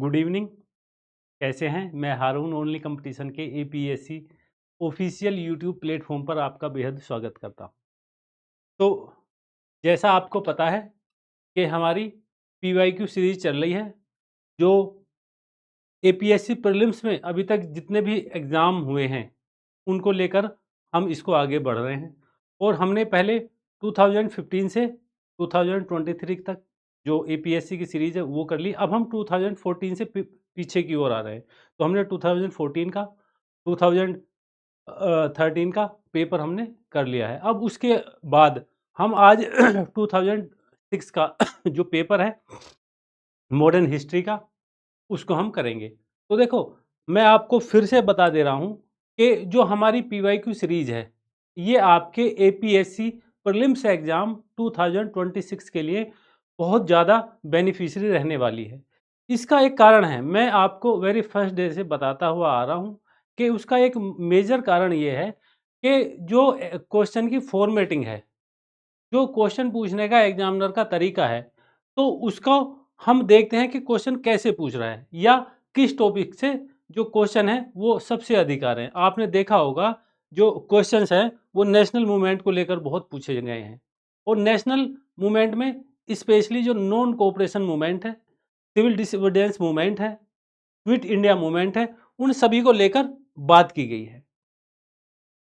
Good evening. कैसे हैं? मैं हारून ओनली कंपटीशन के एपीएससी ऑफिशियल यूट्यूब प्लेटफॉर्म पर आपका बेहद स्वागत करता हूं। तो जैसा आपको पता है कि हमारी पीवाईक्यू सीरीज चल रही है, जो एपीएससी प्रीलिम्स में अभी तक जितने भी एग्ज़ाम हुए हैं उनको लेकर हम इसको आगे बढ़ रहे हैं। और हमने पहले 2015 से 2023 तक जो एपीएससी की सीरीज़ है वो कर ली। अब हम 2014 से पीछे की ओर आ रहे हैं। तो हमने 2014 का 2013 का पेपर हमने कर लिया है। अब उसके बाद हम आज 2006 का जो पेपर है मॉडर्न हिस्ट्री का, उसको हम करेंगे। तो देखो, मैं आपको फिर से बता दे रहा हूँ कि जो हमारी पीवाईक्यू सीरीज़ है, ये आपके एपीएससी प्रीलिम्स एग्ज़ाम 2026 के लिए बहुत ज़्यादा बेनिफिशियरी रहने वाली है। इसका एक कारण है, मैं आपको वेरी फर्स्ट डे से बताता हुआ आ रहा हूँ कि उसका एक मेजर कारण ये है कि जो क्वेश्चन की फॉर्मेटिंग है, जो क्वेश्चन पूछने का एग्जामिनर का तरीका है, तो उसको हम देखते हैं कि क्वेश्चन कैसे पूछ रहा है या किस टॉपिक से जो क्वेश्चन है वो सबसे अधिक आ रहे हैं। आपने देखा होगा जो क्वेश्चंस हैं वो नेशनल मूवमेंट को लेकर बहुत पूछे गए हैं, और नेशनल मूवमेंट में स्पेशली जो नॉन कोऑपरेशन मूवमेंट है, सिविल डिसोबीडियंस मूवमेंट है, क्विट इंडिया मूवमेंट है, उन सभी को लेकर बात की गई है।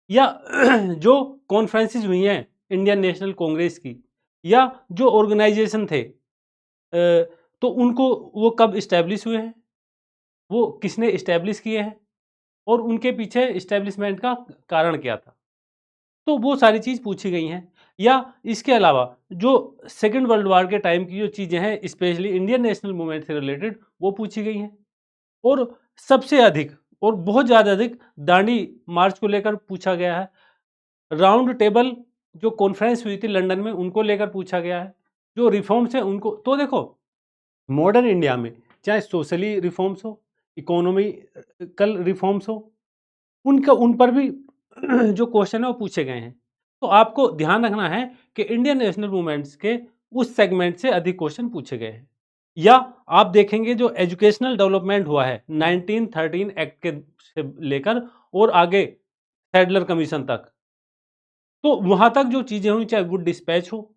या जो कॉन्फ्रेंसेस हुई हैं इंडियन नेशनल कांग्रेस की, या जो ऑर्गेनाइजेशन थे, तो उनको वो कब इस्टेब्लिश हुए हैं, वो किसने इस्टेब्लिश किए हैं, और उनके पीछे इस्टेब्लिशमेंट का कारण क्या था, तो वो सारी चीज़ पूछी गई हैं। या इसके अलावा जो सेकेंड वर्ल्ड वार के टाइम की जो चीज़ें हैं स्पेशली इंडियन नेशनल मूवमेंट से रिलेटेड, वो पूछी गई हैं। और सबसे अधिक और बहुत ज़्यादा अधिक दांडी मार्च को लेकर पूछा गया है। राउंड टेबल जो कॉन्फ्रेंस हुई थी लंदन में, उनको लेकर पूछा गया है। जो रिफॉर्म्स हैं उनको, तो देखो, मॉडर्न इंडिया में चाहे सोशली रिफॉर्म्स हो, इकोनॉमिकल रिफॉर्म्स हो, उनका उन पर भी जो क्वेश्चन है वो पूछे गए हैं। तो आपको ध्यान रखना है कि इंडियन नेशनल मूवमेंट्स के उस सेगमेंट से अधिक क्वेश्चन पूछे गए हैं। या आप देखेंगे जो एजुकेशनल डेवलपमेंट हुआ है 1913 एक्ट के से लेकर और आगे सैडलर कमीशन तक, तो वहां तक जो चीजें हुई, चाहे वुड डिस्पैच हो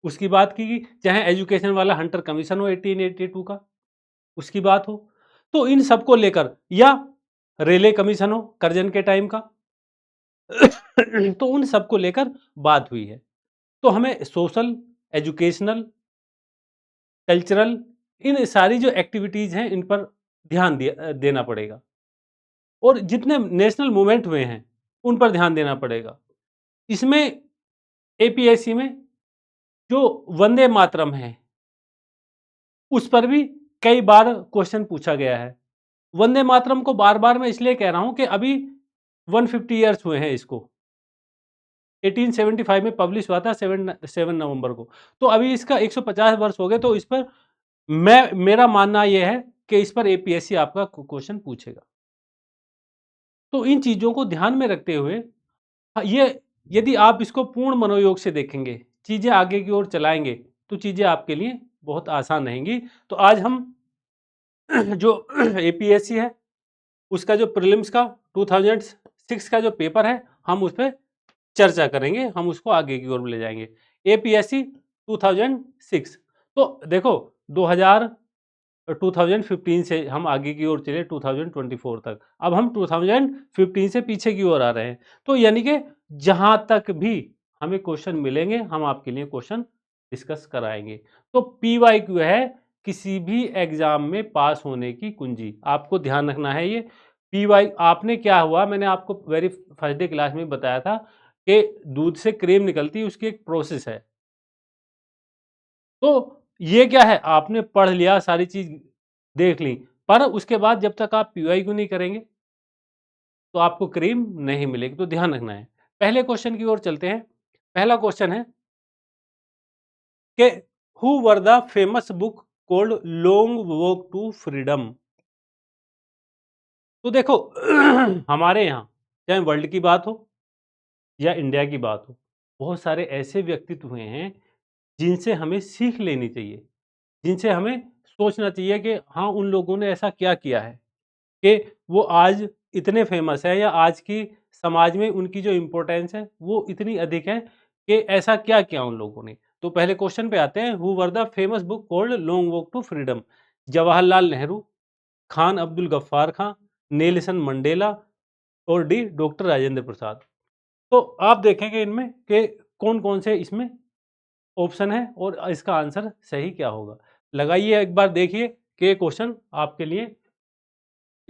उसकी बात की गई, चाहे एजुकेशन वाला हंटर कमीशन हो 1882 का, उसकी बात हो, तो इन सबको लेकर, या रेले कमीशन हो करजन के टाइम का, तो उन सबको लेकर बात हुई है। तो हमें सोशल, एजुकेशनल, कल्चरल, इन सारी जो एक्टिविटीज हैं इन पर ध्यान देना पड़ेगा, और जितने नेशनल मूवमेंट हुए हैं उन पर ध्यान देना पड़ेगा। इसमें एपीएससी में जो वंदे मातरम है उस पर भी कई बार क्वेश्चन पूछा गया है। वंदे मातरम को बार बार मैं इसलिए कह रहा हूं कि अभी 150 ईयर्स हुए हैं इसको। 1875 में पब्लिश हुआ था 7 नवंबर को, तो अभी इसका 150 वर्ष हो गए। तो इस पर मेरा मानना यह है कि इस पर एपीएससी आपका क्वेश्चन पूछेगा। तो इन चीजों को ध्यान में रखते हुए, ये यदि आप इसको पूर्ण मनोयोग से देखेंगे, चीजें आगे की ओर चलाएंगे, तो चीजें आपके लिए बहुत आसान रहेंगी। तो आज हम जो एपीएससी है उसका जो प्रीलिम्स का 2006 का जो पेपर है, हम उस पर चर्चा करेंगे, हम उसको आगे की ओर ले जाएंगे। एपीएससी 2006, तो देखो 2000 2015 से हम आगे की ओर चले 2024 तक। अब हम 2015 से पीछे की ओर आ रहे हैं। तो यानी कि जहां तक भी हमें क्वेश्चन मिलेंगे हम आपके लिए क्वेश्चन डिस्कस कराएंगे। तो पीवाईक्यू है किसी भी एग्जाम में पास होने की कुंजी, आपको ध्यान रखना है। ये पीवाई आपने क्या हुआ, मैंने आपको वेरी फर्स्ट डे क्लास में बताया था कि दूध से क्रीम निकलती है, उसकी एक प्रोसेस है। तो ये क्या है, आपने पढ़ लिया, सारी चीज देख ली, पर उसके बाद जब तक आप पीवाईक्यू नहीं करेंगे तो आपको क्रीम नहीं मिलेगी। तो ध्यान रखना है। पहले क्वेश्चन की ओर चलते हैं। पहला क्वेश्चन है कि who were the famous book called long walk to freedom. तो देखो हमारे यहाँ चाहे वर्ल्ड की बात हो या इंडिया की बात हो, बहुत सारे ऐसे व्यक्तित्व हुए हैं जिनसे हमें सीख लेनी चाहिए, जिनसे हमें सोचना चाहिए कि हाँ, उन लोगों ने ऐसा क्या किया है कि वो आज इतने फेमस है, या आज की समाज में उनकी जो इम्पोर्टेंस है वो इतनी अधिक है कि ऐसा क्या किया उन लोगों ने। तो पहले क्वेश्चन पे आते हैं, who were the famous book called long walk to freedom? Jawaharlal Nehru, Khan Abdul Ghaffar Khan, Nelson Mandela, और डी डॉक्टर राजेंद्र प्रसाद। तो आप देखेंगे इनमें कि कौन कौन से इसमें ऑप्शन है और इसका आंसर सही क्या होगा। लगाइए एक बार, देखिए कि ये क्वेश्चन आपके लिए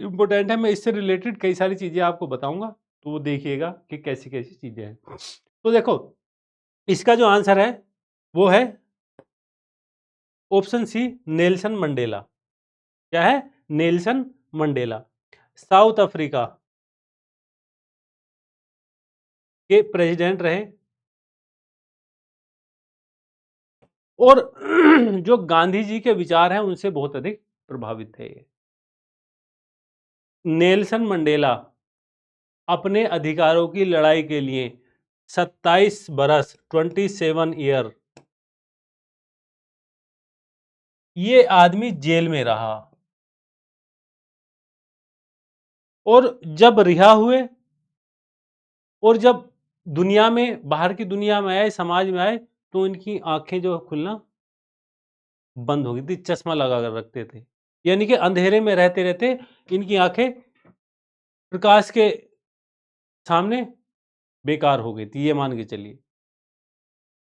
इम्पोर्टेंट है। मैं इससे रिलेटेड कई सारी चीजें आपको बताऊंगा, तो वो देखिएगा कि कैसी कैसी चीजें हैं। तो देखो, इसका जो आंसर है वो है ऑप्शन सी, नेल्सन मंडेला। क्या है? नेल्सन मंडेला साउथ अफ्रीका के प्रेसिडेंट रहे, और जो गांधी जी के विचार हैं उनसे बहुत अधिक प्रभावित थे। नेल्सन मंडेला अपने अधिकारों की लड़ाई के लिए 27 बरस 27 ईयर ये आदमी जेल में रहा, और जब रिहा हुए और जब दुनिया में, बाहर की दुनिया में आए, समाज में आए, तो इनकी आंखें जो खुलना बंद हो गई थी, चश्मा लगा कर रखते थे, यानी कि अंधेरे में रहते रहते इनकी आंखें प्रकाश के सामने बेकार हो गई थी, ये मान के चलिए।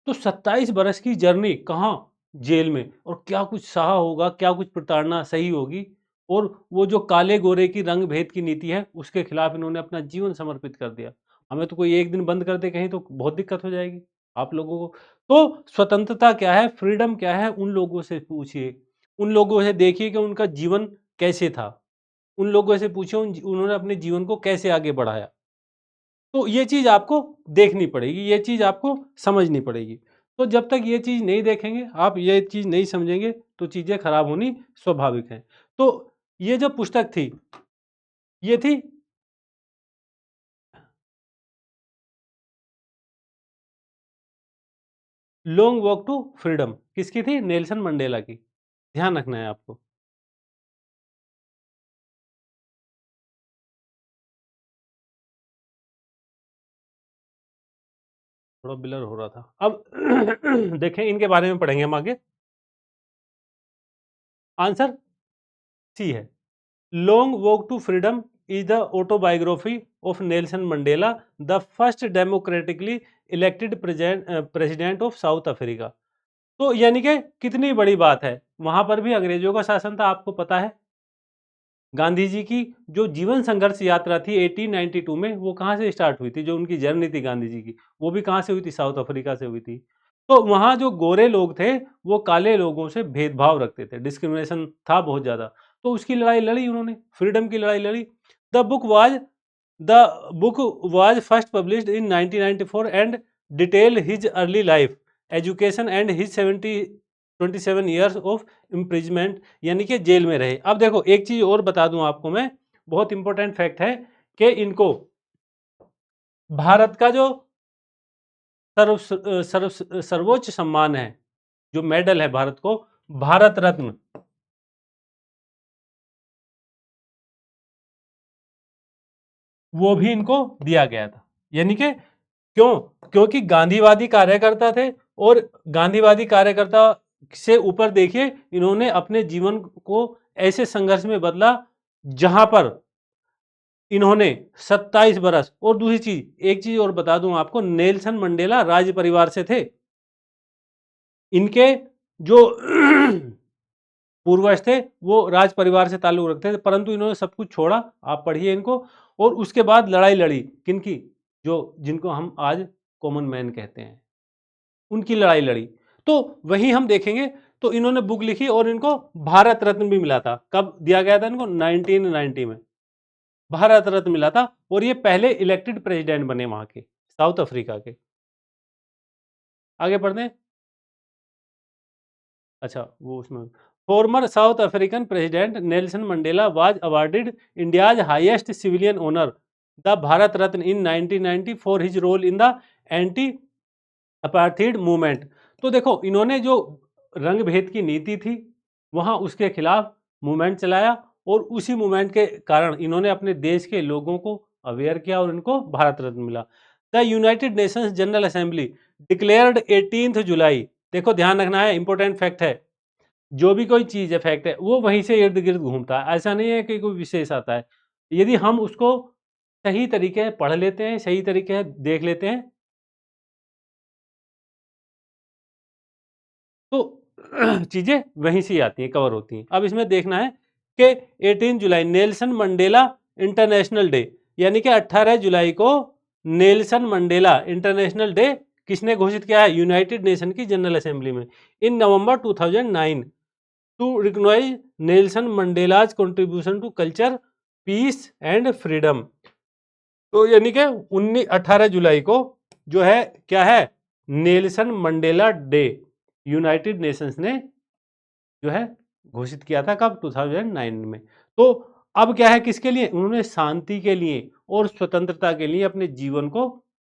तो 27 बरस की जर्नी कहाँ? जेल में। और क्या कुछ सहा होगा, क्या कुछ प्रताड़ना सही होगी, और वो जो काले गोरे की रंग भेद की नीति है उसके खिलाफ इन्होंने अपना जीवन समर्पित कर दिया। हमें तो कोई एक दिन बंद कर दे कहीं तो बहुत दिक्कत हो जाएगी आप लोगों को। तो स्वतंत्रता क्या है, फ्रीडम क्या है, उन लोगों से पूछिए, उन लोगों से देखिए कि उनका जीवन कैसे था, उन लोगों से पूछिए उन्होंने अपने जीवन को कैसे आगे बढ़ाया। तो ये चीज़ आपको देखनी पड़ेगी, ये चीज़ आपको समझनी पड़ेगी। तो जब तक ये चीज़ नहीं देखेंगे, आप ये चीज़ नहीं समझेंगे, तो चीज़ें खराब होनी स्वाभाविक है। तो ये जो पुस्तक थी, ये थी लॉन्ग वॉक टू फ्रीडम। किसकी थी? नेल्सन मंडेला की। ध्यान रखना है आपको। थोड़ा ब्लर हो रहा था। अब देखें, इनके बारे में पढ़ेंगे हम आगे। आंसर सी है। Long walk to freedom is the autobiography of Nelson Mandela, the first democratically elected president of South Africa। तो यानी कि कितनी बड़ी बात है, वहां पर भी अंग्रेजों का शासन था, आपको पता है। गांधी जी की जो जीवन संघर्ष यात्रा थी 1892 में, वो कहाँ से स्टार्ट हुई थी? जो उनकी जर्नी थी गांधी जी की, वो भी कहाँ से हुई थी? साउथ अफ्रीका से हुई थी। तो वहां जो गोरे लोग थे वो काले लोगों से भेदभाव रखते थे, डिस्क्रिमिनेशन था बहुत ज्यादा। तो उसकी लड़ाई लड़ी उन्होंने, फ्रीडम की लड़ाई लड़ी। The book was the book was first published in 1994 and detail his early life, education and his 27 years of imprisonment, यानी कि जेल में रहे। अब देखो, एक चीज और बता दूं आपको मैं, बहुत इंपॉर्टेंट फैक्ट है कि इनको भारत का जो सर्वोच्च सम्मान है, जो मेडल है भारत को, भारत रत्न, वो भी इनको दिया गया था। यानी कि क्यों? क्योंकि गांधीवादी कार्यकर्ता थे, और गांधीवादी कार्यकर्ता से ऊपर देखिए, इन्होंने अपने जीवन को ऐसे संघर्ष में बदला जहां पर इन्होंने 27 बरस, और दूसरी चीज, एक चीज और बता दूं आपको, नेल्सन मंडेला राज परिवार से थे। इनके जो पूर्वज थे वो राज परिवार से ताल्लुक रखते थे, परंतु इन्होंने सब कुछ छोड़ा, आप पढ़िए इनको। और उसके बाद लड़ाई लड़ी किनकी? जो जिनको हम आज कॉमन मैन कहते हैं, उनकी लड़ाई लड़ी। तो वहीं हम देखेंगे, तो इन्होंने बुक लिखी और इनको भारत रत्न भी मिला था। कब दिया गया था इनको? 1990 में भारत रत्न मिला था, और ये पहले इलेक्टेड प्रेसिडेंट बने वहां के, साउथ अफ्रीका के। आगे पढ़ते हैं। अच्छा, वो उसमें former South African president Nelson Mandela was awarded India's highest civilian honour, the Bharat Ratna, in 1990 for his role in the anti apartheid movement. तो देखो, इन्होंने जो रंग भेद की नीति थी वहाँ उसके खिलाफ मूवमेंट चलाया और उसी मूवमेंट के कारण इन्होंने अपने देश के लोगों को अवेयर किया और इनको भारत रत्न मिला। The United Nations general assembly declared 18 जुलाई, देखो ध्यान रखना है, इंपॉर्टेंट फैक्ट है, जो भी कोई चीज है फैक्ट है वो वहीं से इर्द गिर्द घूमता है, ऐसा नहीं है कि कोई विशेष आता है। यदि हम उसको सही तरीके से पढ़ लेते हैं, सही तरीके से देख लेते हैं, तो चीजें वहीं से ही आती हैं, कवर होती हैं। अब इसमें देखना है कि 18 जुलाई नेल्सन मंडेला इंटरनेशनल डे, यानी कि 18 जुलाई को नेल्सन मंडेला इंटरनेशनल डे किसने घोषित किया है? यूनाइटेड नेशन की जनरल असेंबली में in November 2009 to recognise Nelson Mandela's contribution to culture, peace and freedom. तो यानी कि 18 जुलाई को जो है क्या है? Nelson Mandela day United Nations ने जो है घोषित किया था, कब? 2009 में। तो अब क्या है, किसके लिए? उन्होंने शांति के लिए और स्वतंत्रता के लिए अपने जीवन को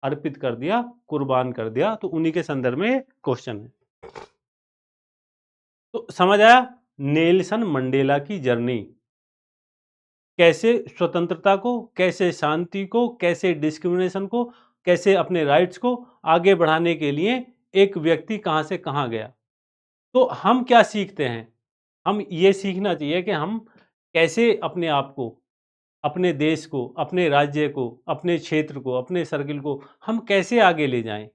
अर्पित कर दिया, कुर्बान कर दिया। तो उन्हीं के संदर्भ में क्वेश्चन है। तो समझ आया नेल्सन मंडेला की जर्नी, कैसे स्वतंत्रता को, कैसे शांति को, कैसे डिस्क्रिमिनेशन को, कैसे अपने राइट्स को आगे बढ़ाने के लिए एक व्यक्ति कहां से कहां गया। तो हम क्या सीखते हैं? हम ये सीखना चाहिए कि हम कैसे अपने आप को, अपने देश को, अपने राज्य को, अपने क्षेत्र को, अपने सर्किल को हम कैसे आगे ले जाएं,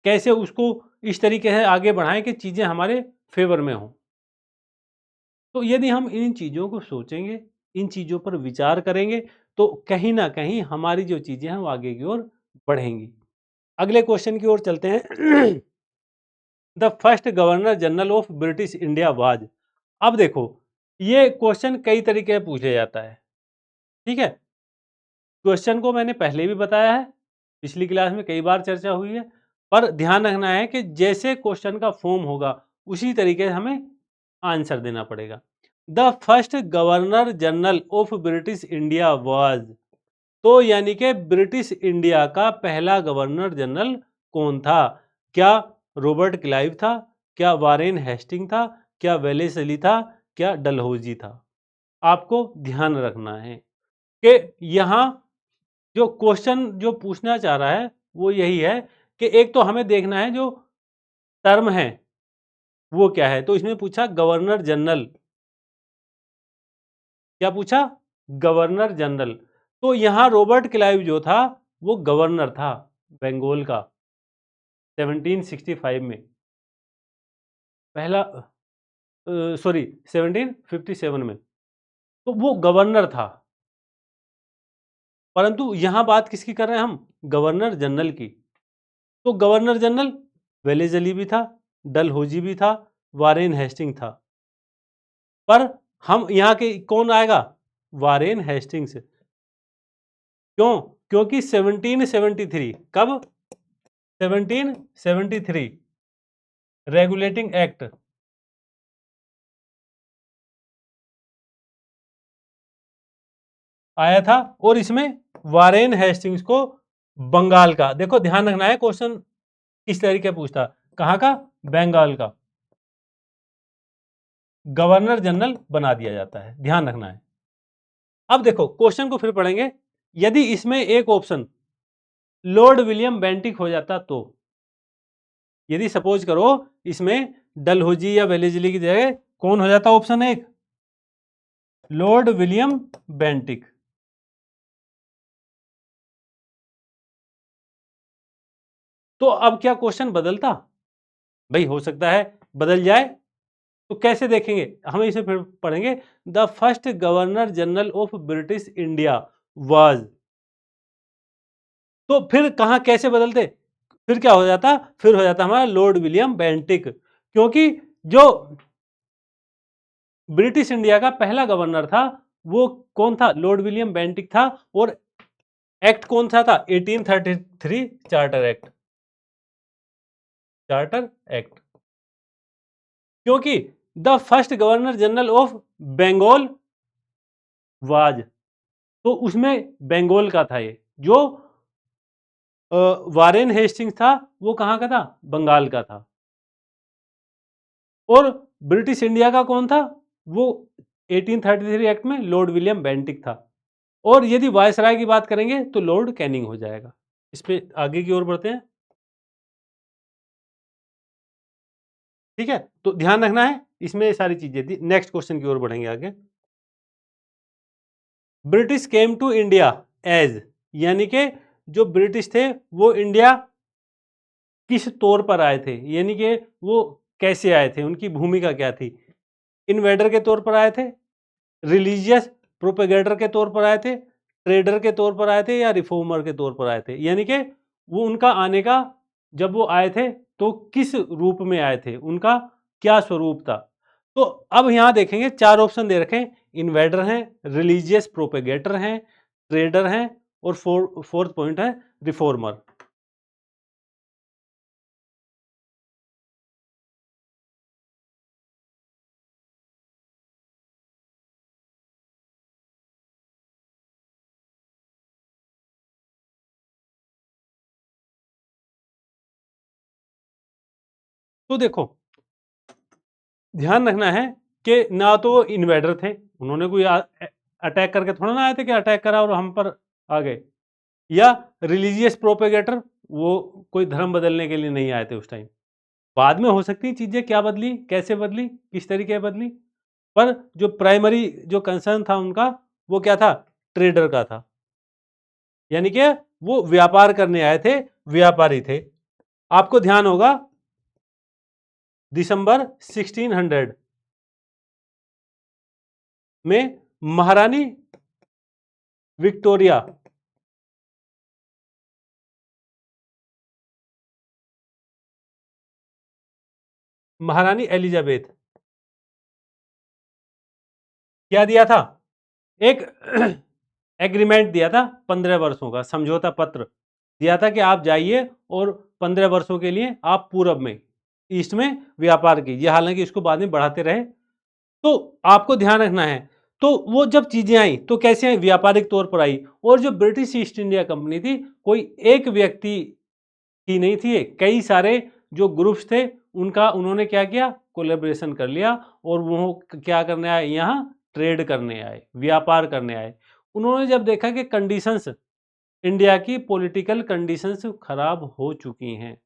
कैसे उसको इस तरीके से आगे बढ़ाएं कि चीज़ें हमारे फेवर में हों। तो यदि हम इन चीज़ों को सोचेंगे, इन चीज़ों पर विचार करेंगे, तो कहीं ना कहीं हमारी जो चीज़ें हैं वो आगे की ओर बढ़ेंगी। अगले क्वेश्चन की ओर चलते हैं। The first governor general of British India was. अब देखो, ये क्वेश्चन कई तरीके से पूछा जाता है, ठीक है। क्वेश्चन को मैंने पहले भी बताया है, पिछली क्लास में कई बार चर्चा हुई है, पर ध्यान रखना है कि जैसे क्वेश्चन का फॉर्म होगा उसी तरीके से हमें आंसर देना पड़ेगा। The first governor general of British India was, तो यानी कि ब्रिटिश इंडिया का पहला गवर्नर जनरल कौन था? क्या रॉबर्ट क्लाइव था? क्या वारेन हेस्टिंग था? क्या वेलेस्ली था? क्या डलहौजी था? आपको ध्यान रखना है कि यहाँ जो क्वेश्चन जो पूछना चाह रहा है वो यही है कि एक तो हमें देखना है जो टर्म है वो क्या है। तो इसमें पूछा गवर्नर जनरल, क्या पूछा? Governor general. तो यहां रॉबर्ट क्लाइव जो था वो गवर्नर था बंगाल का 1765 में, पहला सॉरी 1757 में, तो वो गवर्नर था। परंतु यहां बात किसकी कर रहे हैं हम? गवर्नर जनरल की। तो गवर्नर जनरल वेलेस्ली भी था, डलहौजी भी था, वारेन हेस्टिंग था, पर हम यहाँ के कौन आएगा? Warren Hastings. क्यों? क्योंकि 1773, कब? 1773 रेगुलेटिंग एक्ट आया था और इसमें वारेन हेस्टिंग्स को बंगाल का, देखो ध्यान रखना है क्वेश्चन किस तरीके पूछता, कहाँ का? बंगाल का गवर्नर जनरल बना दिया जाता है, ध्यान रखना है। अब देखो क्वेश्चन को फिर पढ़ेंगे। यदि इसमें एक ऑप्शन लॉर्ड विलियम बेंटिक हो जाता, तो यदि सपोज करो इसमें डलहौजी या वेलेस्ली की जगह कौन हो जाता? ऑप्शन एक लॉर्ड विलियम बेंटिक, तो अब क्या क्वेश्चन बदलता? भाई हो सकता है बदल जाए, तो कैसे देखेंगे? हम इसे फिर पढ़ेंगे। The first governor general of British India was, तो फिर कहां कैसे बदलते? फिर क्या हो जाता? फिर हो जाता हमारा लॉर्ड विलियम बेंटिक, क्योंकि जो ब्रिटिश इंडिया का पहला गवर्नर था वो कौन था? लॉर्ड विलियम बेंटिक था। और एक्ट कौन सा था? 1833 चार्टर एक्ट, चार्टर एक्ट। क्योंकि the first governor general of Bengal was, तो उसमें बंगाल का था ये। जो वारेन हेस्टिंग्स था वो कहाँ का था? बंगाल का था। और ब्रिटिश इंडिया का कौन था? वो 1833 एक्ट में लॉर्ड विलियम बेंटिक था। और यदि वायसराय की बात करेंगे तो लॉर्ड कैनिंग हो जाएगा। इस पे आगे की ओर बढ़ते हैं। ठीक है, तो ध्यान रखना है, इसमें सारी चीजें थी। नेक्स्ट क्वेश्चन की ओर बढ़ेंगे आगे। British came to India as, यानी कि जो ब्रिटिश थे वो इंडिया किस तौर पर आए थे, यानी कि वो कैसे आए थे, उनकी भूमिका क्या थी। इन्वेडर के तौर पर आए थे, रिलीजियस प्रोपेगेटर के तौर पर आए थे, ट्रेडर के तौर पर आए थे, या रिफॉर्मर के तौर पर आए थे। यानी कि वो उनका आने का, जब वो आए थे तो किस रूप में आए थे, उनका क्या स्वरूप था। तो अब यहां देखेंगे 4 ऑप्शन दे रखे हैं। इन्वेडर हैं, रिलीजियस प्रोपेगेटर हैं, ट्रेडर हैं, और फोर्थ पॉइंट है रिफॉर्मर। तो देखो, ध्यान रखना है कि ना तो वो इन्वेडर थे, उन्होंने कोई अटैक करके थोड़ा ना आए थे कि अटैक करा और हम पर आ गए। या रिलीजियस प्रोपेगेटर, वो कोई धर्म बदलने के लिए नहीं आए थे उस टाइम। बाद में हो सकती चीजें क्या बदली, कैसे बदली, किस तरीके बदली, पर जो प्राइमरी जो कंसर्न था उनका, वो क्या था, ट्रेडर का था। यानी कि वो व्यापार करने आए थे, व्यापारी थे। आपको ध्यान होगा दिसंबर 1600 में महारानी विक्टोरिया महारानी एलिजाबेथ क्या दिया था, एक एग्रीमेंट दिया था 15 वर्षों का समझौता पत्र दिया था कि आप जाइए और 15 वर्षों के लिए आप पूरब में, ईस्ट में व्यापार कीजिए। हालांकि इसको बाद में बढ़ाते रहे। तो आपको ध्यान रखना है, तो वो जब चीजें आई तो कैसे आई, व्यापारिक तौर पर आई। और जो ब्रिटिश ईस्ट इंडिया कंपनी थी, कोई एक व्यक्ति की नहीं थी, कई सारे जो ग्रुप्स थे उनका उन्होंने क्या किया, कोलेब्रेशन कर लिया। और वो क्या करने आए, यहाँ ट्रेड करने आए, व्यापार करने आए। उन्होंने जब देखा कि कंडीशंस, इंडिया की पॉलिटिकल कंडीशंस खराब हो चुकी हैं,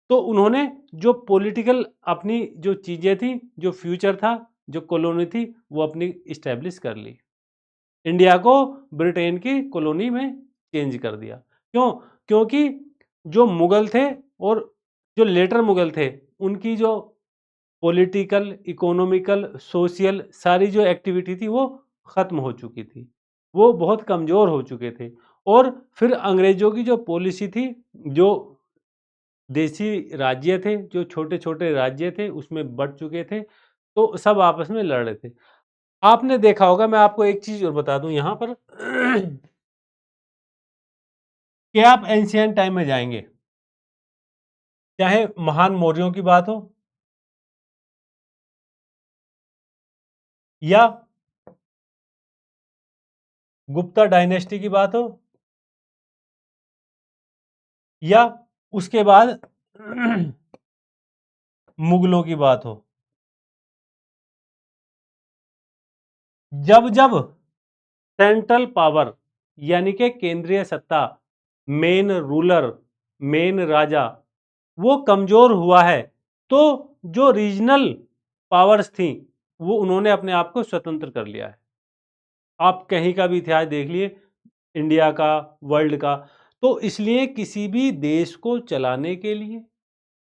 तो उन्होंने जो पॉलिटिकल अपनी जो चीजें थी, जो फ्यूचर था, जो कॉलोनी थी, वो अपनी इस्टेब्लिश कर ली। इंडिया को ब्रिटेन की कॉलोनी में चेंज कर दिया। क्यों? क्योंकि जो मुगल थे और जो लेटर मुगल थे, उनकी जो पॉलिटिकल, इकोनॉमिकल, सोशल सारी जो एक्टिविटी थी वो ख़त्म हो चुकी थी। वो बहुत कमज़ोर हो चुके थे। और फिर अंग्रेज़ों की जो पॉलिसी थी, जो देसी राज्य थे, जो छोटे-छोटे राज्य थे, उसमें बँट चुके थे, तो सब आपस में लड़ रहे थे। आपने देखा होगा, मैं आपको एक चीज़ और बता दूँ यहाँ पर कि आप एंशिएंट टाइम में जाएँगे, चाहे महान मौर्यों की बात हो या गुप्ता डायनेस्टी की बात हो या उसके बाद मुगलों की बात हो, जब जब सेंट्रल पावर यानी कि केंद्रीय सत्ता, मेन रूलर, मेन राजा, वो कमजोर हुआ है, तो जो रीजनल पावर्स थी वो उन्होंने अपने आप को स्वतंत्र कर लिया है। आप कहीं का भी इतिहास देख लिए, इंडिया का, वर्ल्ड का। तो इसलिए किसी भी देश को चलाने के लिए,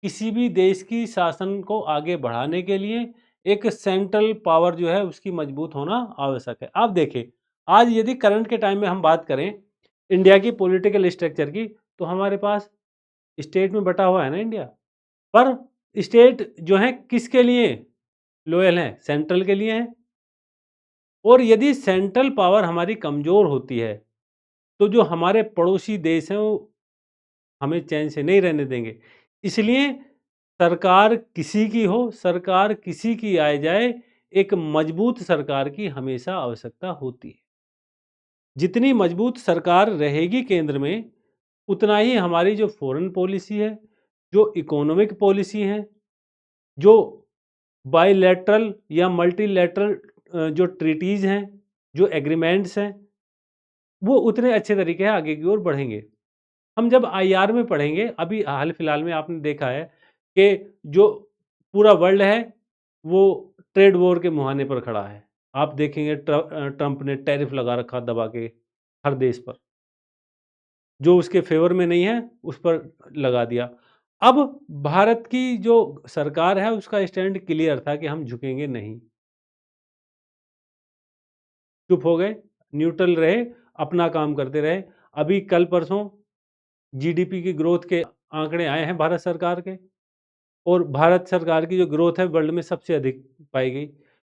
किसी भी देश की शासन को आगे बढ़ाने के लिए एक सेंट्रल पावर जो है उसकी मजबूत होना आवश्यक है। आप देखिए, आज यदि करंट के टाइम में हम बात करें इंडिया की पॉलिटिकल स्ट्रक्चर की, तो हमारे पास स्टेट में बटा हुआ है ना इंडिया। पर स्टेट जो है किसके लिए लोयल हैं, सेंट्रल के लिए हैं। और यदि सेंट्रल पावर हमारी कमजोर होती है, तो जो हमारे पड़ोसी देश हैं वो हमें चैन से नहीं रहने देंगे। इसलिए सरकार किसी की हो, सरकार किसी की आ जाए, एक मजबूत सरकार की हमेशा आवश्यकता होती है। जितनी मजबूत सरकार रहेगी केंद्र में, उतना ही हमारी जो फॉरेन पॉलिसी है, जो इकोनॉमिक पॉलिसी है, जो बायलैटरल या मल्टीलैटरल जो ट्रीटीज़ हैं, जो एग्रीमेंट्स हैं, वो उतने अच्छे तरीके से आगे की ओर बढ़ेंगे। हम जब आईआर में पढ़ेंगे, अभी हाल-फिलहाल में आपने देखा है कि जो पूरा वर्ल्ड है, वो ट्रेड वॉर के मुहाने पर खड़ा है। आप देखेंगे ट्रंप ने टैरिफ लगा रखा दबा के हर देश पर। जो उसके फ़ेवर में नहीं है, उस पर लगा दिया। अब भारत की जो सरकार है, उसका स्टैंड क्लियर था कि हम झुकेंगे नहीं। चुप हो गए, न्यूट्रल रहे, अपना काम करते रहे। अभी कल-परसों जीडीपी की ग्रोथ के आंकड़े आए हैं भारत सरकार के, और भारत सरकार की जो ग्रोथ है वर्ल्ड में सबसे अधिक पाई गई।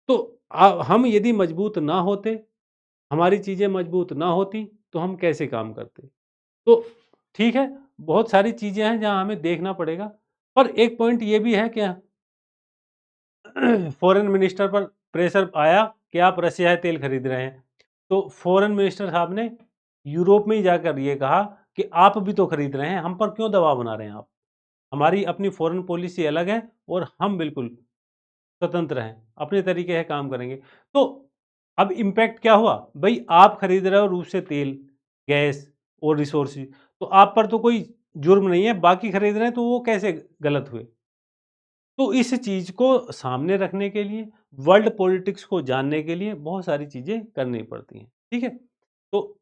तो हम यदि मजबूत ना होते, हमारी चीज़ें मजबूत ना होती, तो हम कैसे काम करते? तो ठीक है, बहुत सारी चीज़ें हैं जहाँ हमें देखना पड़ेगा, पर एक पॉइंट ये भी है कि फॉरेन मिनिस्टर पर प्रेशर आया कि आप रसिया से तेल खरीद रहे हैं। तो फॉरेन मिनिस्टर साहब ने यूरोप में ही जाकर ये कहा कि आप भी तो खरीद रहे हैं, हम पर क्यों दबाव बना रहे हैं आप? हमारी अपनी फॉरेन पॉलिसी अलग है और हम बिल्कुल स्वतंत्र हैं, अपने तरीके से काम करेंगे। तो अब इम्पैक्ट क्या हुआ? भई आप खरीद रहे हो रूस से तेल, गैस और रिसोर्सेज़, तो आप पर तो कोई जुर्म नहीं है, बाकी खरीद रहे हैं तो वो कैसे गलत हुए? तो इस चीज़ को सामने रखने के लिए, वर्ल्ड पॉलिटिक्स को जानने के लिए बहुत सारी चीज़ें करनी पड़ती हैं, ठीक है? तो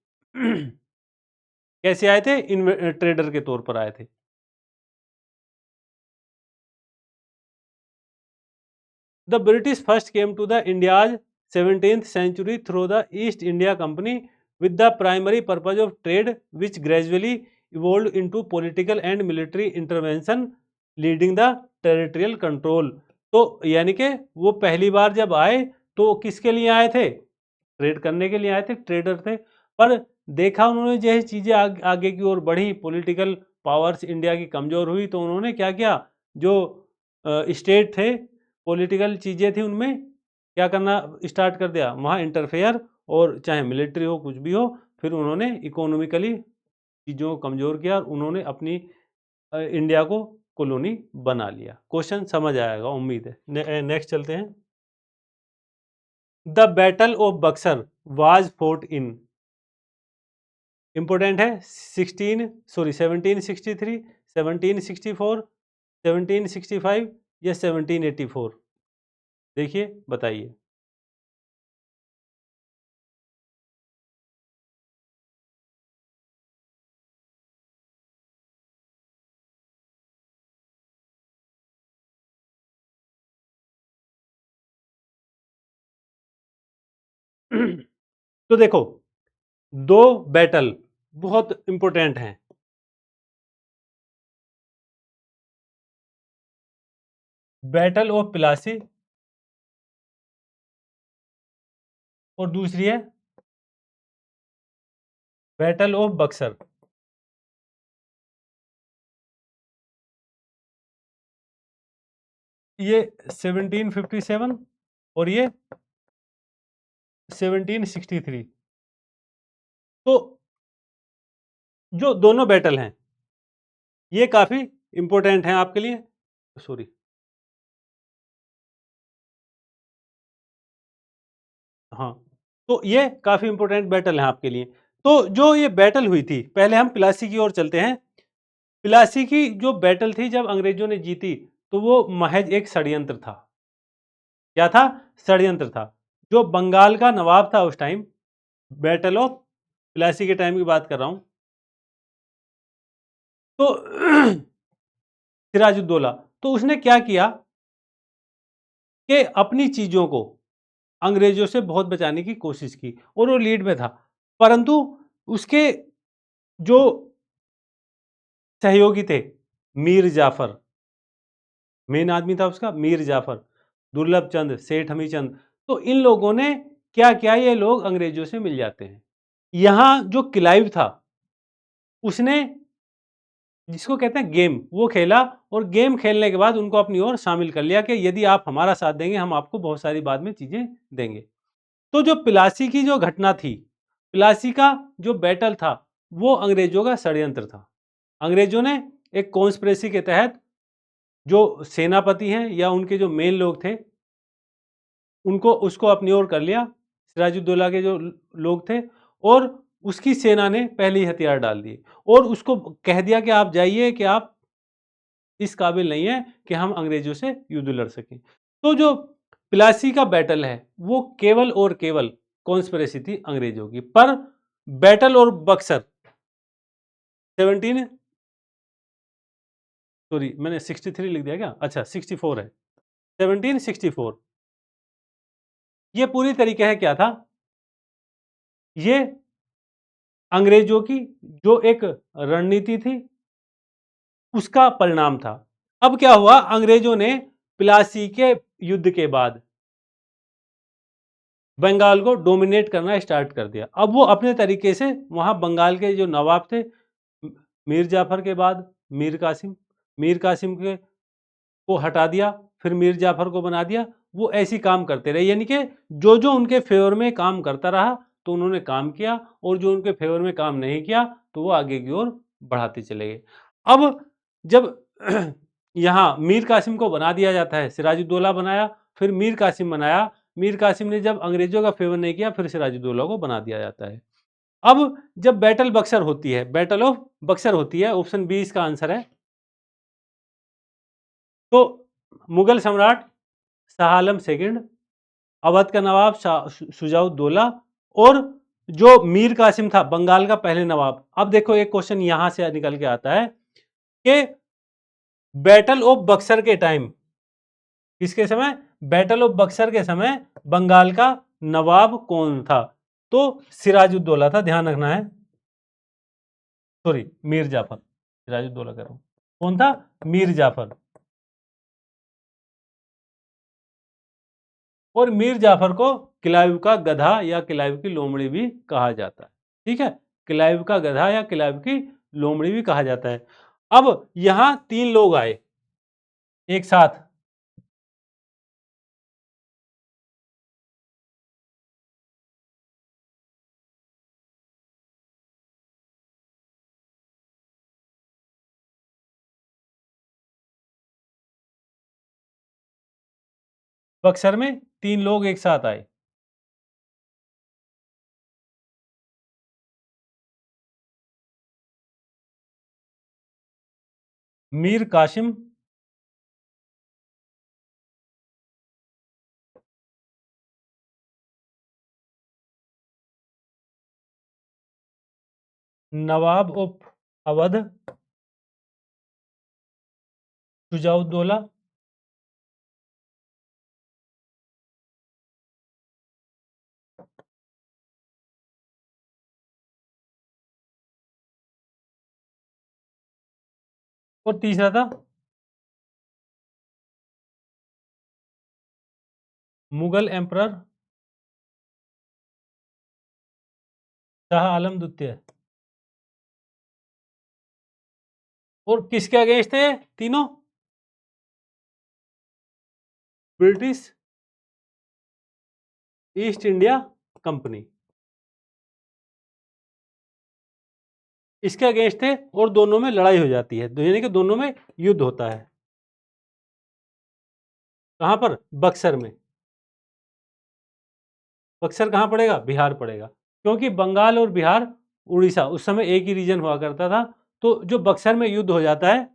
कैसे आए थे? ट्रेडर के तौर पर आए थे। The British first came to the India's 17th century through the East India Company with the primary purpose of trade, which gradually evolved into political and military intervention leading the territorial control. तो यानी कि वो पहली बार जब आए तो किसके लिए आए थे? ट्रेड करने के लिए आए थे, ट्रेडर थे। पर देखा उन्होंने जैसे चीज़ें आगे की ओर बढ़ी, पॉलिटिकल पावर्स इंडिया की कमज़ोर हुई, तो उन्होंने क्या किया? जो स्टेट थे, पॉलिटिकल चीज़ें थी, उनमें क्या करना स्टार्ट कर दिया? वहाँ इंटरफेयर, और चाहे मिलिट्री हो, कुछ भी हो, फिर उन्होंने इकोनॉमिकली चीज़ों को कमज़ोर किया और उन्होंने अपनी इंडिया को कॉलोनी बना लिया। क्वेश्चन समझ आएगा, उम्मीद है। नेक्स्ट चलते हैं। The battle of Buxar was fort in, important है, 1763, 1764, 1765 या 1784? देखिए, बताइए। तो देखो, दो बैटल बहुत इंपॉर्टेंट हैं। बैटल ऑफ प्लासी और दूसरी है बैटल ऑफ बक्सर। ये 1757 और ये 1763। तो जो दोनों बैटल हैं, ये काफी इंपॉर्टेंट हैं आपके लिए। सॉरी, हाँ, तो ये काफी इंपॉर्टेंट बैटल हैं आपके लिए। तो जो ये बैटल हुई थी, पहले हम प्लासी की ओर चलते हैं। प्लासी की जो बैटल थी जब अंग्रेजों ने जीती, तो वो महज एक षड्यंत्र था। क्या था? षड्यंत्र था। जो बंगाल का नवाब था उस टाइम, बैटल ऑफ प्लासी के टाइम की बात कर रहा हूं, तो सिराजुद्दौला, तो उसने क्या किया कि अपनी चीजों को अंग्रेजों से बहुत बचाने की कोशिश की और वो लीड में था। परंतु उसके जो सहयोगी थे, मीर जाफर, मेन आदमी था उसका मीर जाफर, दुर्लभ चंद, सेठ हमीचंद, तो इन लोगों ने क्या किया? ये लोग अंग्रेजों से मिल जाते हैं। यहाँ जो क्लाइव था, उसने जिसको कहते हैं गेम, वो खेला, और गेम खेलने के बाद उनको अपनी ओर शामिल कर लिया कि यदि आप हमारा साथ देंगे, हम आपको बहुत सारी बाद में चीजें देंगे। तो जो प्लासी की जो घटना थी, प्लासी का जो बैटल था, वो अंग्रेजों का षड्यंत्र था। अंग्रेजों ने एक कॉन्स्पिरेसी के तहत, जो सेनापति हैं या उनके जो मेन लोग थे, उनको उसको अपनी ओर कर लिया, सिराजुद्दौला के जो लोग थे, और उसकी सेना ने पहले ही हथियार डाल दिए और उसको कह दिया कि आप जाइए, कि आप इस काबिल नहीं है कि हम अंग्रेजों से युद्ध लड़ सकें। तो जो प्लासी का बैटल है वो केवल और केवल कॉन्स्पिरेसी थी अंग्रेजों की। पर बैटल और बक्सर 17 सॉरी मैंने 63 लिख दिया क्या? अच्छा 64 है, 1764। ये पूरी तरीके है क्या था? ये अंग्रेजों की जो एक रणनीति थी उसका परिणाम था। अब क्या हुआ, अंग्रेजों ने प्लासी के युद्ध के बाद बंगाल को डोमिनेट करना स्टार्ट कर दिया। अब वो अपने तरीके से वहाँ बंगाल के जो नवाब थे, मीर जाफर के बाद मीर कासिम के को हटा दिया, फिर मीर जाफर को बना दिया। वो ऐसी काम करते रहे, यानी कि जो जो उनके फेवर में काम करता रहा तो उन्होंने काम किया, और जो उनके फेवर में काम नहीं किया तो वो आगे की ओर बढ़ाते चले गए। अब जब यहाँ मीर कासिम को बना दिया जाता है, सिराजुद्दौला बनाया, फिर मीर कासिम बनाया, मीर कासिम ने जब अंग्रेजों का फेवर नहीं किया फिर सिराजुद्दौला को बना दिया जाता है। अब जब बैटल बक्सर होती है, बैटल ऑफ बक्सर होती है, ऑप्शन बी इसका आंसर है। तो मुगल सम्राट शाह आलम सेकंड, अवध का नवाब शुजाउद्दौला, और जो मीर कासिम था बंगाल का पहले नवाब। अब देखो एक क्वेश्चन यहां से निकल के आता है कि बैटल ऑफ बक्सर के टाइम, किसके समय? बैटल ऑफ बक्सर के समय बंगाल का नवाब कौन था? तो सिराजुद्दौला था, ध्यान रखना है। सॉरी मीर जाफर, सिराजुद्दौला कह रहा हूं, कौन था? मीर जाफर। और मीर जाफर को क्लाइव का गधा या क्लाइव की लोमड़ी भी कहा जाता है। ठीक है, क्लाइव का गधा या क्लाइव की लोमड़ी भी कहा जाता है। अब यहां 3 लोग आए एक साथ, बक्सर में 3 लोग एक साथ आए। मीर कासिम, नवाब ऑफ अवध शुजाउद्दौला, और तीसरा था मुगल एम्परर शाह आलम द्वितीय। और किसके अगेंस्ट थे तीनों? ब्रिटिश ईस्ट इंडिया कंपनी, इसके अगेंस्ट थे, और दोनों में लड़ाई हो जाती है, यानी कि दोनों में युद्ध होता है। कहां पर? बक्सर में। बक्सर कहां पड़ेगा? बिहार पड़ेगा, क्योंकि बंगाल और बिहार, उड़ीसा उस समय एक ही रीजन हुआ करता था। तो जो बक्सर में युद्ध हो जाता है,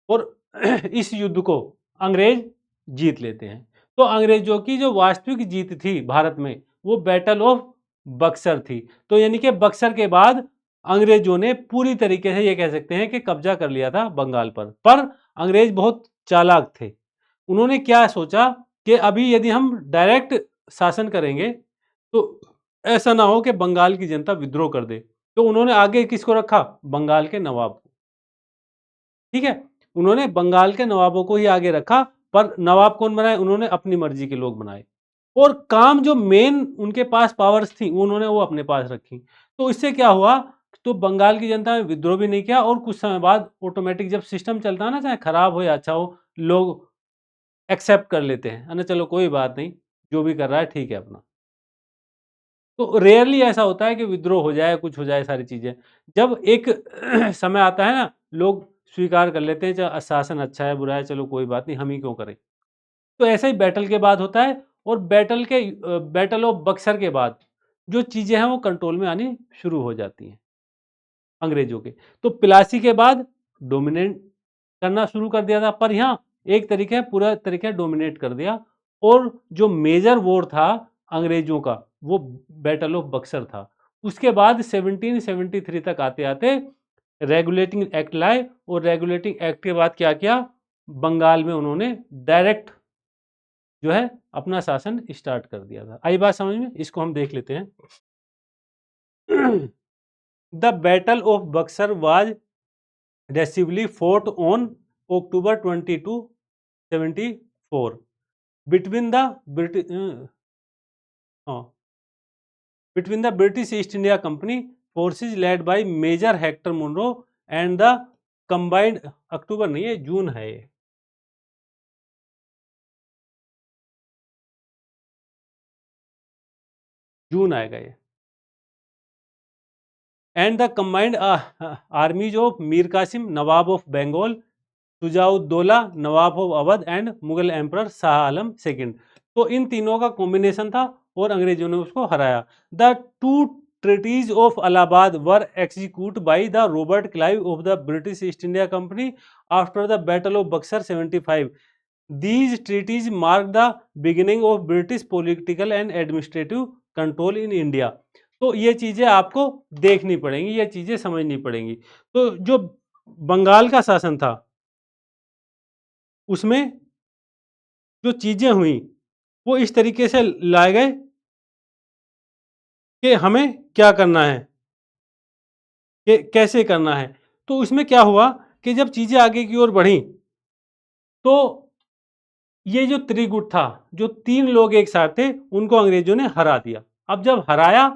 और इस युद्ध को अंग्रेज जीत लेते हैं। तो अंग्रेजों की जो वास्तविक जीत थी भारत में, वो बैटल ऑफ बक्सर थी। तो यानी कि बक्सर के बाद अंग्रेजों ने पूरी तरीके से ये कह सकते हैं कि कब्जा कर लिया था बंगाल पर अंग्रेज बहुत चालाक थे। उन्होंने क्या सोचा कि अभी यदि हम डायरेक्ट शासन करेंगे तो ऐसा ना हो कि बंगाल की जनता विद्रोह कर दे। तो उन्होंने आगे किसको रखा? बंगाल के नवाब को। ठीक है, उन्होंने बंगाल के नवाबों को ही आगे रखा, पर नवाब कौन बनाए? उन्होंने अपनी मर्जी के लोग बनाए, और काम जो मेन उनके पास पावर्स थी उन्होंने वो अपने पास रखी। तो इससे क्या हुआ? तो बंगाल की जनता ने विद्रोह भी नहीं किया, और कुछ समय बाद ऑटोमेटिक जब सिस्टम चलता है ना, चाहे खराब हो या अच्छा हो, लोग एक्सेप्ट कर लेते हैं, है ना, चलो कोई बात नहीं, जो भी कर रहा है ठीक है अपना। तो रेयरली ऐसा होता है कि विद्रोह हो जाए, कुछ हो जाए, सारी चीजें। जब एक समय आता है ना, लोग स्वीकार कर लेते हैं, चाहे शासन अच्छा है बुरा है, चलो कोई बात नहीं, हम ही क्यों करें। तो ऐसा ही बैटल के बाद होता है, और बैटल ऑफ बक्सर के बाद जो चीज़ें हैं वो कंट्रोल में आनी शुरू हो जाती हैं अंग्रेजों के। तो प्लासी के बाद डोमिनेट करना शुरू कर दिया था, पर यहाँ एक तरीके पूरा तरीके डोमिनेट कर दिया। और जो मेजर वॉर था अंग्रेजों का, वो बैटल ऑफ बक्सर था। उसके बाद 1773 तक आते आते रेगुलेटिंग एक्ट लाए, और रेगुलेटिंग एक्ट के बाद क्या किया, बंगाल में उन्होंने डायरेक्ट जो है अपना शासन स्टार्ट कर दिया था। आई बात समझ में? इसको हम देख लेते हैं। The battle of Buxar was decisively fought on October 22, 74 between the between the British East India Company forces led by Major Hector Munro and the combined October नहीं है, जून है ये, जून आएगा ये। And the combined armies of Mir Qasim nawab of Bengal, Shujauddaula nawab of Awadh and Mughal emperor Shah Alam second. तो इन तीनों का कॉम्बिनेशन था और अंग्रेजों ने उसको हराया। The two treaties of Allahabad were executed by the Robert Clive of the British East India Company after the battle of Buxar 75। These treaties mark the beginning of British political and administrative control in India. तो ये चीजें आपको देखनी पड़ेंगी, ये चीजें समझनी पड़ेंगी। तो जो बंगाल का शासन था उसमें जो चीजें हुई वो इस तरीके से लाए गए कि हमें क्या करना है, कि कैसे करना है। तो उसमें क्या हुआ कि जब चीजें आगे की ओर बढ़ी तो ये जो त्रिगुट था, जो तीन लोग एक साथ थे, उनको अंग्रेजों ने हरा दिया। अब जब हराया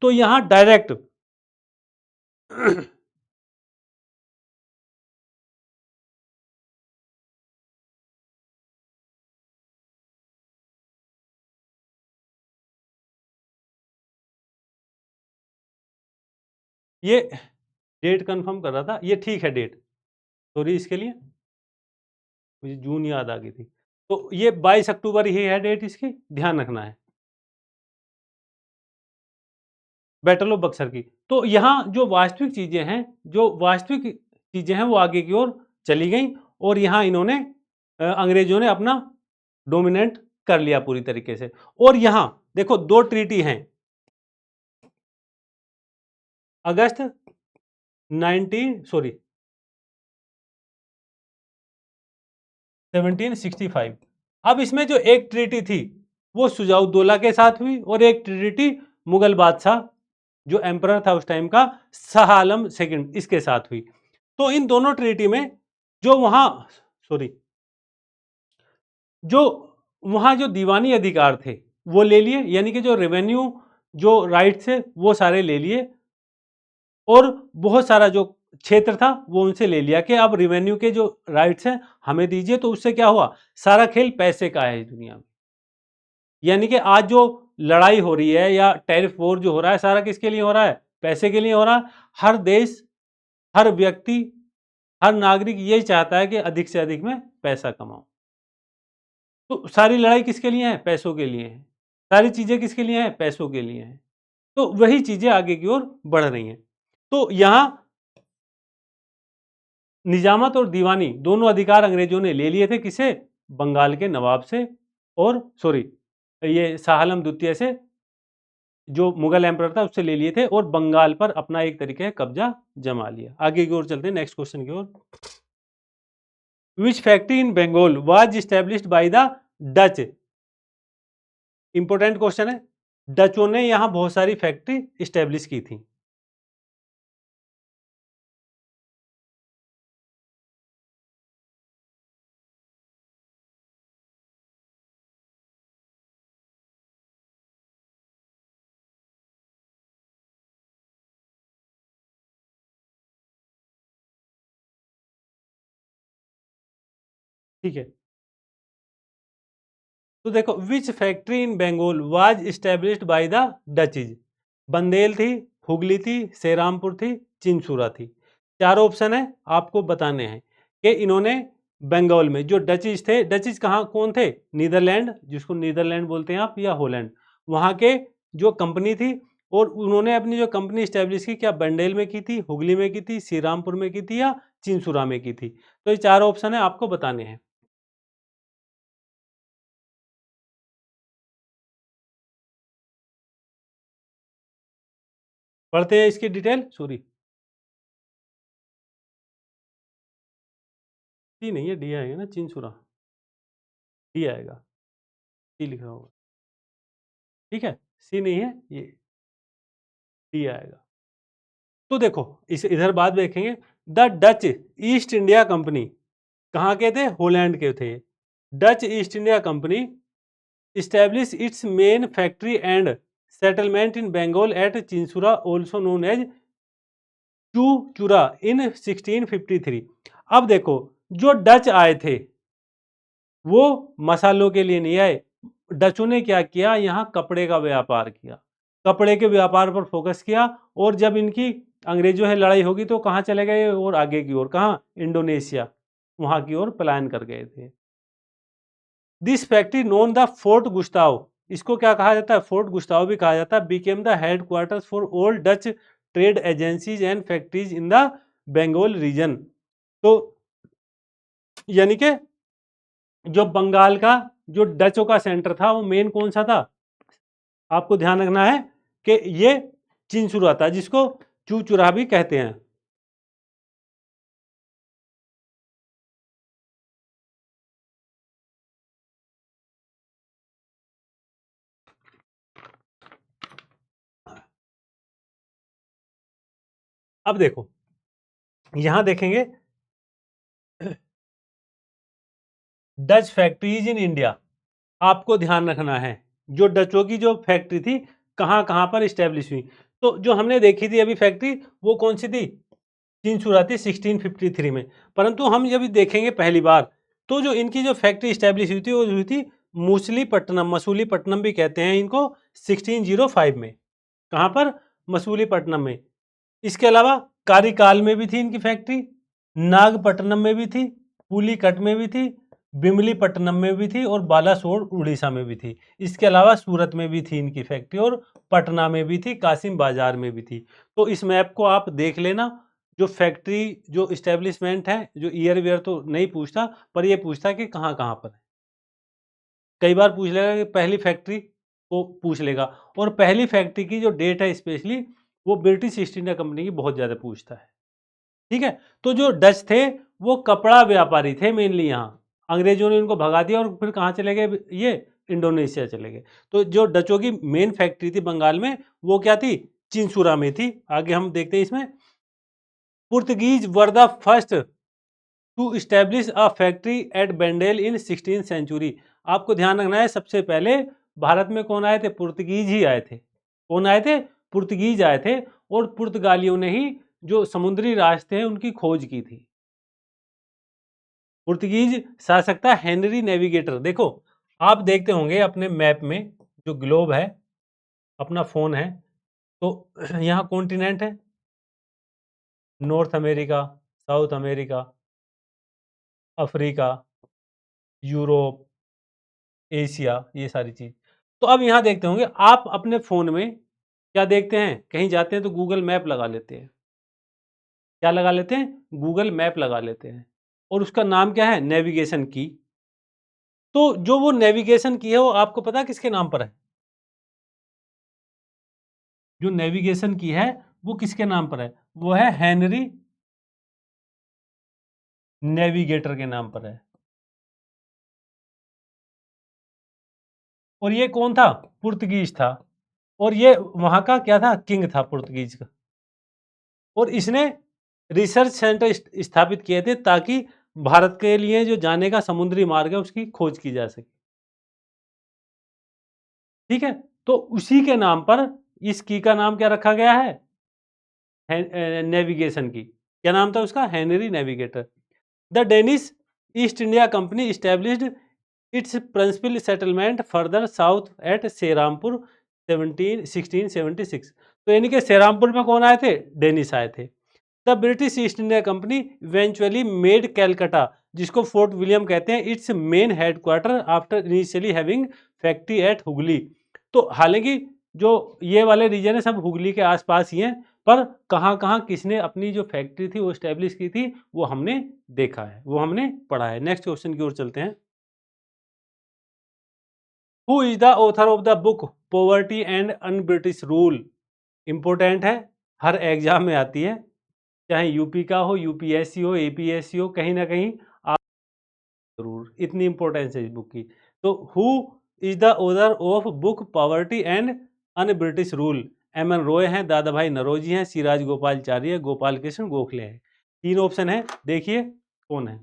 तो यहां डायरेक्ट ये डेट कंफर्म कर रहा था, ये ठीक है डेट, सॉरी इसके लिए, मुझे जून याद आ गई थी। तो ये 22 अक्टूबर ही है डेट, इसकी ध्यान रखना है, बैटल ऑफ बक्सर की। तो यहाँ जो वास्तविक चीजें हैं, जो वास्तविक चीजें हैं वो आगे की ओर चली गई, और यहाँ इन्होंने अंग्रेजों ने अपना डोमिनेट कर लिया पूरी तरीके से। और यहाँ देखो दो ट्रीटी हैं, अगस्त 1765। अब इसमें जो एक ट्रीटी थी वो सुजाउद्दौला के साथ हुई, और एक ट्रीटी मुगल बादशाह जो एम्परर था उस टाइम का, शाह आलम सेकंड, इसके साथ हुई। तो इन दोनों ट्रीटी में जो वहां सॉरी जो वहां जो दीवानी अधिकार थे वो ले लिए, यानी कि जो रेवेन्यू जो राइट थे वो सारे ले लिए, और बहुत सारा जो क्षेत्र था वो उनसे ले लिया कि अब रेवेन्यू के जो राइट्स हैं हमें दीजिए। तो उससे क्या हुआ, सारा खेल पैसे का है इस दुनिया में। यानी कि आज जो लड़ाई हो रही है या टैरिफ वॉर जो हो रहा है, सारा किसके लिए हो रहा है, पैसे के लिए हो रहा है। हर देश, हर व्यक्ति, हर नागरिक यही चाहता है कि अधिक से अधिक में पैसा कमाओ। तो सारी लड़ाई किसके लिए है, पैसों के लिए है। सारी चीजें किसके लिए हैं, पैसों के लिए हैं। तो वही चीजें आगे की ओर बढ़ रही हैं। तो यहां निजामत और दीवानी दोनों अधिकार अंग्रेजों ने ले लिए थे, किसे, बंगाल के नवाब से, और सॉरी ये शाह आलम द्वितीय से, जो मुगल एम्परर था उससे ले लिए थे, और बंगाल पर अपना एक तरीके का कब्जा जमा लिया। आगे की ओर चलते हैं नेक्स्ट क्वेश्चन की ओर। Which factory in Bengal was established by the Dutch. Important question है। डचों ने यहां बहुत सारी फैक्ट्री स्टेब्लिश की थी। ठीक है, तो देखो which factory in Bengal was established by the Dutches. Bandel थी, हुगली थी, सेरामपुर थी, चिंचूरा थी। चार ऑप्शन है आपको बताने हैं कि इन्होंने बंगाल में। जो डचीज थे, डचीज कहाँ कौन थे? नीदरलैंड, जिसको नीदरलैंड बोलते हैं आप, या हॉलैंड, वहाँ के जो कंपनी थी। और उन्होंने अपनी जो कंपनी स्टैब्लिश की, क्या बंडेल में की थी, हुगली में की थी, श्री रामपुर में की थी, या चिंसुरा में की थी? तो ये चार ऑप्शन है, आपको बताने हैं। पढ़ते हैं इसकी डिटेल। सॉरी, सी नहीं है, डी आएगा ना, चिंसुरा, डी आएगा, सी लिखा होगा। ठीक है, सी नहीं है ये, डी आएगा। तो देखो, इस इधर बात देखेंगे। The Dutch east India company कहाँ के थे? हॉलैंड के थे। Dutch east India company established its main factory and settlement in Bengal at Chinsura, also known as चूचुरा, इन 1653। अब देखो, जो डच आए थे वो मसालों के लिए नहीं आए। डचों ने क्या किया, यहाँ कपड़े का व्यापार किया, कपड़े के व्यापार पर फोकस किया। और जब इनकी अंग्रेजों से लड़ाई होगी तो कहाँ चले गए? और आगे की ओर, कहाँ? इंडोनेशिया, वहां की ओर पलायन कर गए थे। This factory known the fort Gustav, इसको क्या कहा जाता है? फोर्ट गुस्ताव भी कहा जाता है। Became the headquarters for all Dutch trade agencies and factories in the Bengal region. तो यानी कि जो बंगाल का जो डचों का सेंटर था, वो मेन कौन सा था? आपको ध्यान रखना है कि ये चिंसुरा था, जिसको चूचुरा भी कहते हैं। अब देखो, यहां देखेंगे डच फैक्ट्रीज इन इंडिया। आपको ध्यान रखना है, जो डचों की जो फैक्ट्री थी, कहां कहां पर स्टैब्लिश हुई। तो जो हमने देखी थी अभी फैक्ट्री, वो कौन सी थी? चिंसुरा थी 1653 में। परंतु हम जब देखेंगे पहली बार, तो जो इनकी जो फैक्ट्री स्टैब्लिश हुई थी, वो हुई थी मूसलीपट्टनम, मसूलीपट्टनम भी कहते हैं इनको, 1605 में। कहां पर? मसूलीपट्टनम में। इसके अलावा कारिकाल में भी थी इनकी फैक्ट्री, नागपट्टनम में भी थी, पुलीकट में भी थी, बिमलीपट्टनम में भी थी, और बालासोर उड़ीसा में भी थी। इसके अलावा सूरत में भी थी इनकी फैक्ट्री, और पटना में भी थी, कासिम बाजार में भी थी। तो इस मैप को आप देख लेना। जो फैक्ट्री जो इस्टेब्लिशमेंट है, जो ईयर वियर तो नहीं पूछता, पर ये पूछता कि कहाँ कहाँ पर है। कई बार पूछ लेगा कि पहली फैक्ट्री को पूछ लेगा। और पहली फैक्ट्री की जो डेट है स्पेशली, वो ब्रिटिश ईस्ट इंडिया कंपनी की बहुत ज़्यादा पूछता है। ठीक है, तो जो डच थे वो कपड़ा व्यापारी थे मेनली यहाँ। अंग्रेजों ने उनको भगा दिया और फिर कहाँ चले गए? ये इंडोनेशिया चले गए। तो जो डचों की मेन फैक्ट्री थी बंगाल में, वो क्या थी? चिंसुरा में थी। आगे हम देखते हैं इसमें। Portuguese were the first to establish a factory at Bandel in 16th century. आपको ध्यान रखना है, सबसे पहले भारत में कौन आए थे? पुर्तगीज ही आए थे। कौन आए थे? पुर्तगीज आए थे। और पुर्तगालियों ने ही जो समुद्री रास्ते हैं उनकी खोज की थी। पुर्तगीज शासक था हेनरी नेविगेटर। देखो, आप देखते होंगे अपने मैप में, जो ग्लोब है, अपना फोन है, तो यहाँ कॉन्टिनेंट है, north America, south America, Africa, Europe, Asia, ये सारी चीज। तो अब यहाँ देखते होंगे आप अपने फोन में, क्या देखते हैं? कहीं जाते हैं तो गूगल मैप लगा लेते हैं। क्या लगा लेते हैं? गूगल मैप लगा लेते हैं। और उसका नाम क्या है? नेविगेशन की। तो जो वो नेविगेशन की है, वो आपको पता है किसके नाम पर है? जो नेविगेशन की है, वो किसके नाम पर है? वो है हेनरी नेविगेटर के नाम पर है। और ये कौन था? पुर्तगीज था। और ये वहां का क्या था? किंग था पुर्तगीज का। और इसने रिसर्च सेंटर स्थापित किए थे, ताकि भारत के लिए जो जाने का समुद्री मार्ग है, उसकी खोज की जा सके। ठीक है, तो उसी के नाम पर इस की का नाम क्या रखा गया है? नेविगेशन की। क्या नाम था उसका? Henry Navigator. The Danish East India Company established its principal settlement further south at Serampore 1676। तो यानी कि सेरामपुर में कौन आए थे? डेनिश आए थे। The British East India company eventually made Calcutta जिसको फोर्ट विलियम कहते हैं, it's main headquarter after initially having factory eight Hooghly. तो हालांकि जो ये वाले रीजन है सब हुगली के आसपास ही हैं, पर कहाँ कहाँ किसने अपनी जो फैक्ट्री थी वो स्टैब्लिश की थी वो हमने देखा है, वो हमने पढ़ा है। नेक्स्ट क्वेश्चन की ओर चलते हैं। Who is the author of the book poverty and un British rule? Important है, हर एग्जाम में आती है, चाहे यूपी का हो, यूपीएससी हो, एपीएससी हो, कहीं ना कहीं आप जरूर, इतनी इंपॉर्टेंस है इस बुक की। तो who is the author of book poverty and un British rule? M N Roy हैं, दादा भाई नरोजी हैं, सिराज गोपालचारी है, गोपाल कृष्ण गोखले हैं। तीन ऑप्शन है, देखिए कौन है।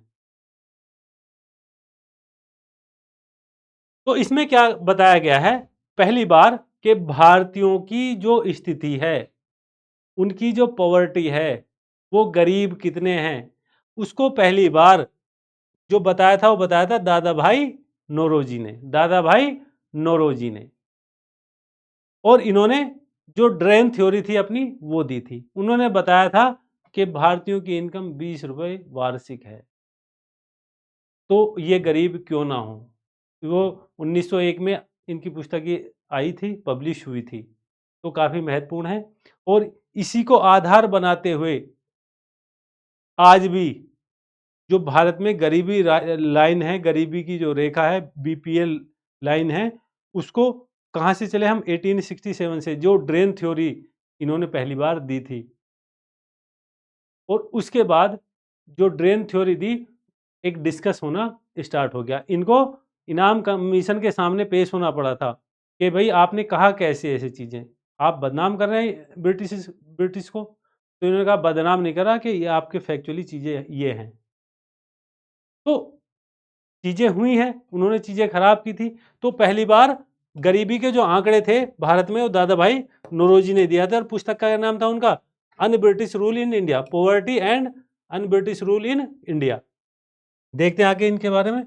तो इसमें क्या बताया गया है, पहली बार कि भारतीयों की जो स्थिति है, उनकी जो पॉवर्टी है, वो गरीब कितने हैं, उसको पहली बार जो बताया था वो बताया था दादा भाई नौरोजी ने, दादा भाई नौरोजी ने। और इन्होंने जो ड्रेन थ्योरी थी अपनी वो दी थी, उन्होंने बताया था कि भारतीयों की इनकम 20 रुपए वार्षिक है, तो ये गरीब क्यों ना हो। वो 1901 में इनकी पुस्तक ये आई थी, पब्लिश हुई थी, तो काफ़ी महत्वपूर्ण है। और इसी को आधार बनाते हुए आज भी जो भारत में गरीबी लाइन है, गरीबी की जो रेखा है, बीपीएल लाइन है, उसको कहाँ से चले हम, 1867 से, जो ड्रेन थ्योरी इन्होंने पहली बार दी थी। और उसके बाद जो ड्रेन थ्योरी दी, एक डिस्कस होना स्टार्ट हो गया। इनको इनाम कमीशन के सामने पेश होना पड़ा था कि भाई आपने कहा कैसे ऐसी चीज़ें, आप बदनाम कर रहे हैं ब्रिटिश को। तो इन्होंने कहा बदनाम नहीं करा, कि ये आपके फैक्चुअली चीज़ें ये हैं। तो चीज़ें हुई हैं, उन्होंने चीज़ें खराब की थी। तो पहली बार गरीबी के जो आंकड़े थे भारत में वो दादा भाई नौरोजी ने दिया था, और पुस्तक का नाम था उनका अन British rule in India, poverty and un British rule in India. देखते हैं आगे इनके बारे में।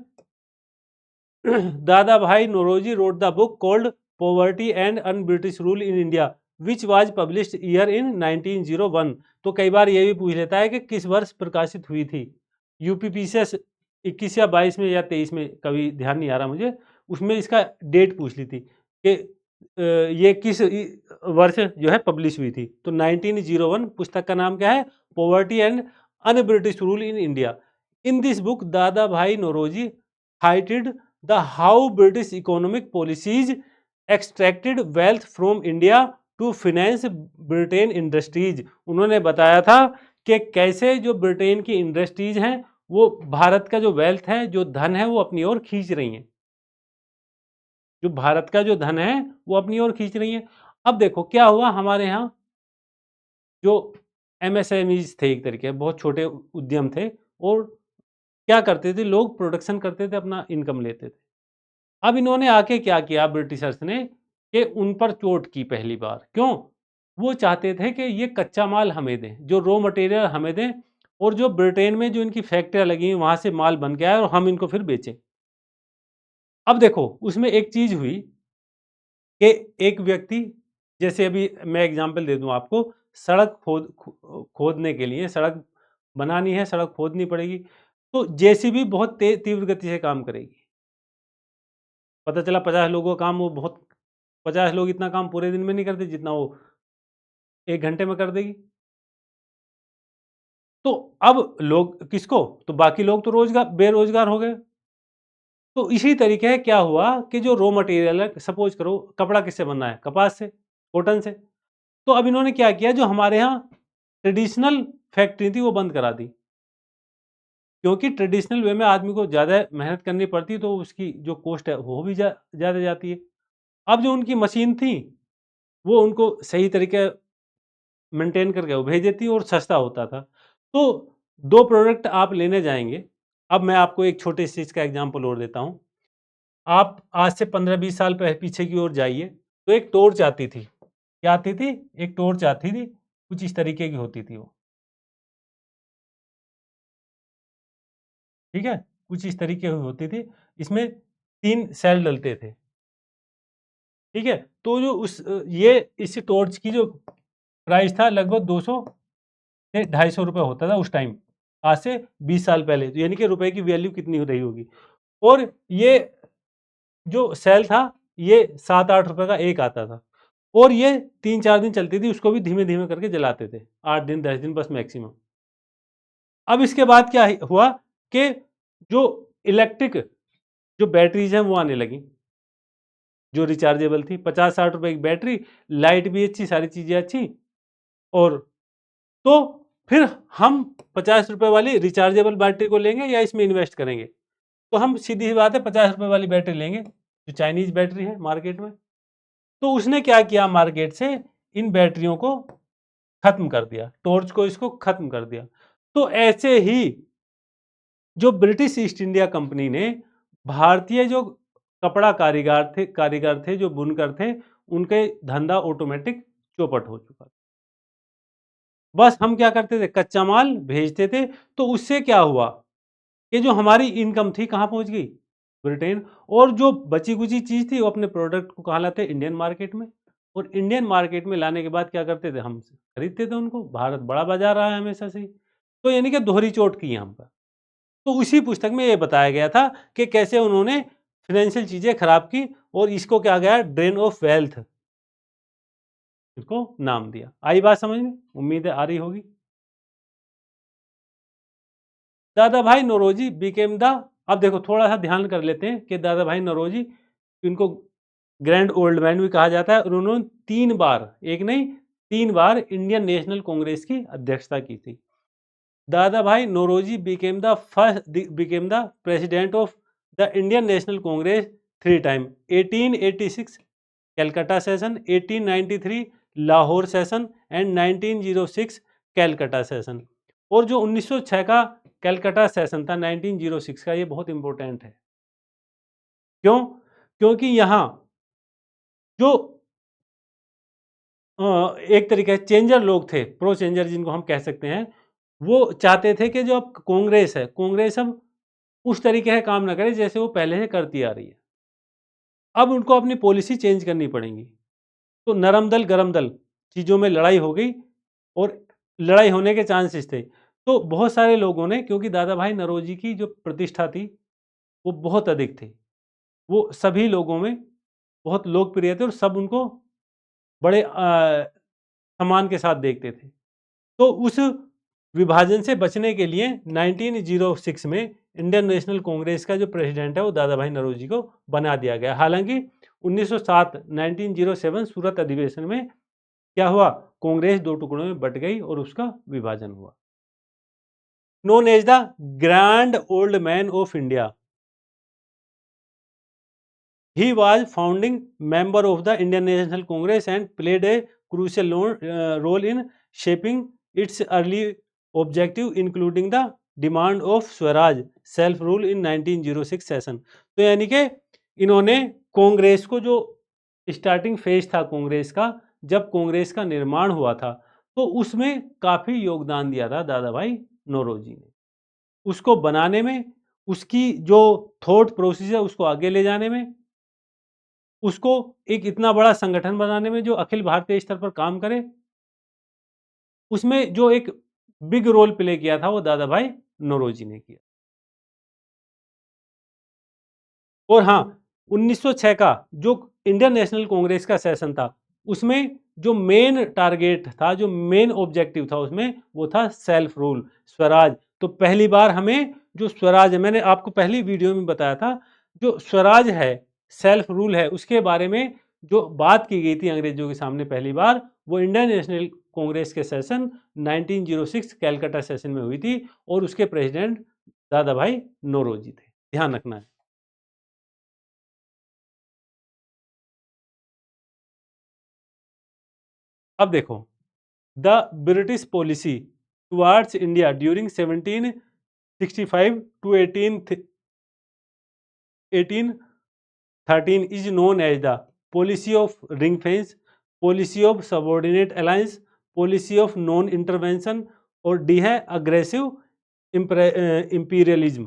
दादा भाई Naoroji wrote the book called Poverty and Un-British Rule in India, which was published year in 1901। तो कई बार ये भी पूछ लेता है कि किस वर्ष प्रकाशित हुई थी। यूपीपीसीएस 21 या 22 में या 23 में, कभी ध्यान नहीं आ रहा मुझे, उसमें इसका डेट पूछ ली थी कि ये किस वर्ष जो है पब्लिश हुई थी। तो 1901 पुस्तक का नाम क्या है, poverty and un British rule in India. In this book Dadabhai Naoroji highlighted the how British economic policies extracted wealth from India to finance Britain industries। उन्होंने बताया था कि कैसे जो ब्रिटेन की इंडस्ट्रीज हैं वो भारत का जो वेल्थ है, जो धन है, वो अपनी ओर खींच रही हैं, जो भारत का जो धन है वो अपनी ओर खींच रही हैं। अब देखो क्या हुआ, हमारे यहाँ जो एमएसएमईज थे, एक तरीके बहुत छोटे उद्यम थे, और क्या करते थे लोग, प्रोडक्शन करते थे, अपना इनकम लेते थे। अब इन्होंने आके क्या किया ब्रिटिशर्स ने, कि उन पर चोट की पहली बार। क्यों? वो चाहते थे कि ये कच्चा माल हमें दें, जो रॉ मटेरियल हमें दें, और जो ब्रिटेन में जो इनकी फैक्ट्रियां लगी हैं वहां से माल बन के आए और हम इनको फिर बेचें। अब देखो उसमें एक चीज हुई कि एक व्यक्ति, जैसे अभी मैं एग्जांपल दे दूं आपको, सड़क खोदने के लिए, सड़क बनानी है, सड़क खोदनी पड़ेगी, तो जेसीबी बहुत तीव्र गति से काम करेगी। पता चला 50 लोगों का काम, वो बहुत, 50 लोग इतना काम पूरे दिन में नहीं करते जितना वो 1 घंटे में कर देगी। तो अब लोग किसको, तो बाकी लोग तो रोजगार बेरोजगार हो गए। तो इसी तरीके क्या हुआ कि जो रॉ मटेरियल है, सपोज करो कपड़ा किससे बनना है, कपास से, कॉटन से। तो अब इन्होंने क्या किया, जो हमारे यहाँ ट्रेडिशनल फैक्ट्री थी वो बंद करा दी, क्योंकि ट्रेडिशनल वे में आदमी को ज़्यादा मेहनत करनी पड़ती, तो उसकी जो कॉस्ट है वो भी ज़्यादा जाती है। अब जो उनकी मशीन थी वो उनको सही तरीके मेंटेन करके वो भेज देती और सस्ता होता था। तो दो प्रोडक्ट आप लेने जाएंगे। अब मैं आपको एक छोटे से चीज़ का एग्जांपल और देता हूँ। आप आज से 15-20 साल पीछे की ओर जाइए, तो एक टॉर्च आती थी। क्या आती थी? एक टॉर्च आती थी, कुछ इस तरीके की होती थी वो। ठीक है, कुछ इस तरीके की होती थी। इसमें 3 सेल डलते थे। ठीक है, तो जो ये इस टॉर्च की जो प्राइस था लगभग 200 से 250 रुपये होता था उस टाइम। आज से 20 साल पहले, तो यानी कि रुपए की वैल्यू कितनी हो रही होगी। और ये जो सेल था ये 7-8 रुपए का एक आता था, और ये 3-4 दिन चलती थी, उसको भी धीमे-धीमे करके जलाते थे, 8 दिन 10 दिन बस मैक्सिमम। अब इसके बाद क्या हुआ कि जो इलेक्ट्रिक जो बैटरीज हैं वो आने लगी, जो रिचार्जेबल थी, 50-60 रुपए की बैटरी, लाइट भी अच्छी, सारी चीजें अच्छी। और तो फिर हम 50 रुपए वाली रिचार्जेबल बैटरी को लेंगे या इसमें इन्वेस्ट करेंगे? तो हम सीधी सी बात है 50 रुपए वाली बैटरी लेंगे, जो चाइनीज बैटरी है मार्केट में। तो उसने क्या किया, मार्केट से इन बैटरियों को खत्म कर दिया, टॉर्च को इसको खत्म कर दिया। तो ऐसे ही जो ब्रिटिश ईस्ट इंडिया कंपनी ने भारतीय जो कपड़ा कारीगर थे, जो बुनकर थे, उनके धंधा ऑटोमेटिक चौपट हो चुका। बस हम क्या करते थे, कच्चा माल भेजते थे, तो उससे क्या हुआ कि जो हमारी इनकम थी कहाँ पहुंच गई, ब्रिटेन। और जो बची कुची चीज थी वो अपने प्रोडक्ट को कहाँ लाते, इंडियन मार्केट में। और इंडियन मार्केट में लाने के बाद क्या करते थे, हम खरीदते थे उनको। भारत बड़ा बाजार रहा है हमेशा से ही। तो यानी कि दोहरी चोट की हम पर। तो उसी पुस्तक में ये बताया गया था कि कैसे उन्होंने फाइनेंशियल चीजें खराब की, और इसको क्या गया, ड्रेन ऑफ वेल्थ, इसको नाम दिया। आई बात समझ में? उम्मीद है आ रही होगी। दादा भाई नौरोजी बिकेम द, अब देखो थोड़ा सा ध्यान कर लेते हैं कि दादा भाई नौरोजी, इनको ग्रैंड ओल्ड मैन भी कहा जाता है, और उन्होंने 3 बार, एक नहीं 3 बार इंडियन नेशनल कांग्रेस की अध्यक्षता की थी। Dadabhai Naoroji became the president of the Indian National Congress 3 time, 1886 Calcutta session, 1893 Lahore session and 1906 Calcutta session. और जो 1906 का कैलकाटा सेशन था, 1906 का, ये बहुत इंपॉर्टेंट है। क्यों? क्योंकि यहाँ जो एक तरीके से चेंजर लोग थे, प्रो चेंजर जिनको हम कह सकते हैं, वो चाहते थे कि जो अब कांग्रेस है, कांग्रेस अब उस तरीके से काम ना करे जैसे वो पहले से करती आ रही है। अब उनको अपनी पॉलिसी चेंज करनी पड़ेगी। तो नरम दल गरम दल चीज़ों में लड़ाई हो गई, और लड़ाई होने के चांसेस थे। तो बहुत सारे लोगों ने, क्योंकि दादा भाई नौरोजी की जो प्रतिष्ठा थी वो बहुत अधिक थी, वो सभी लोगों में बहुत लोकप्रिय थे, और सब उनको बड़े सम्मान के साथ देखते थे। तो उस विभाजन से बचने के लिए 1906 में इंडियन नेशनल कांग्रेस का जो प्रेसिडेंट है वो दादा भाई नौरोजी को बना दिया गया। हालांकि 1907 1907 सूरत अधिवेशन में क्या हुआ, कांग्रेस 2 टुकड़ों में बट गई और उसका विभाजन हुआ। Known as the grand old man of India, he was founding member of the Indian National Congress and played a crucial role in shaping its early objective, including the demand of Swaraj self rule in 1906 session. तो यानी कि इन्होंने कांग्रेस को, जो starting phase था कांग्रेस का, जब कांग्रेस का निर्माण हुआ था, तो उसमें काफी योगदान दिया था दादा भाई नौरोजी ने, उसको बनाने में, उसकी जो थॉट प्रोसेस है उसको आगे ले जाने में, उसको एक इतना बड़ा संगठन बनाने में जो अखिल भारतीय स्तर पर काम करे, उसमें जो एक बिग रोल प्ले किया था वो दादा भाई नौरोजी ने किया। और हाँ, 1906 का जो इंडियन नेशनल कांग्रेस का सेशन था, उसमें जो मेन टारगेट था, जो मेन ऑब्जेक्टिव था उसमें, वो था सेल्फ रूल, स्वराज। तो पहली बार हमें जो स्वराज है, मैंने आपको पहली वीडियो में बताया था, जो स्वराज है, सेल्फ रूल है, उसके बारे में जो बात की गई थी अंग्रेजों के सामने पहली बार, वो इंडियन नेशनल कांग्रेस के सेशन 1906 कैलकाटा सेशन में हुई थी, और उसके प्रेसिडेंट दादा भाई नौरोजी थे। ध्यान रखना है। अब देखो, the British policy towards India during 1765 to 1813 is known as the policy of ring fence, policy of subordinate alliance, policy of non intervention, और डी है अग्रेसिव इंपीरियलिज्म।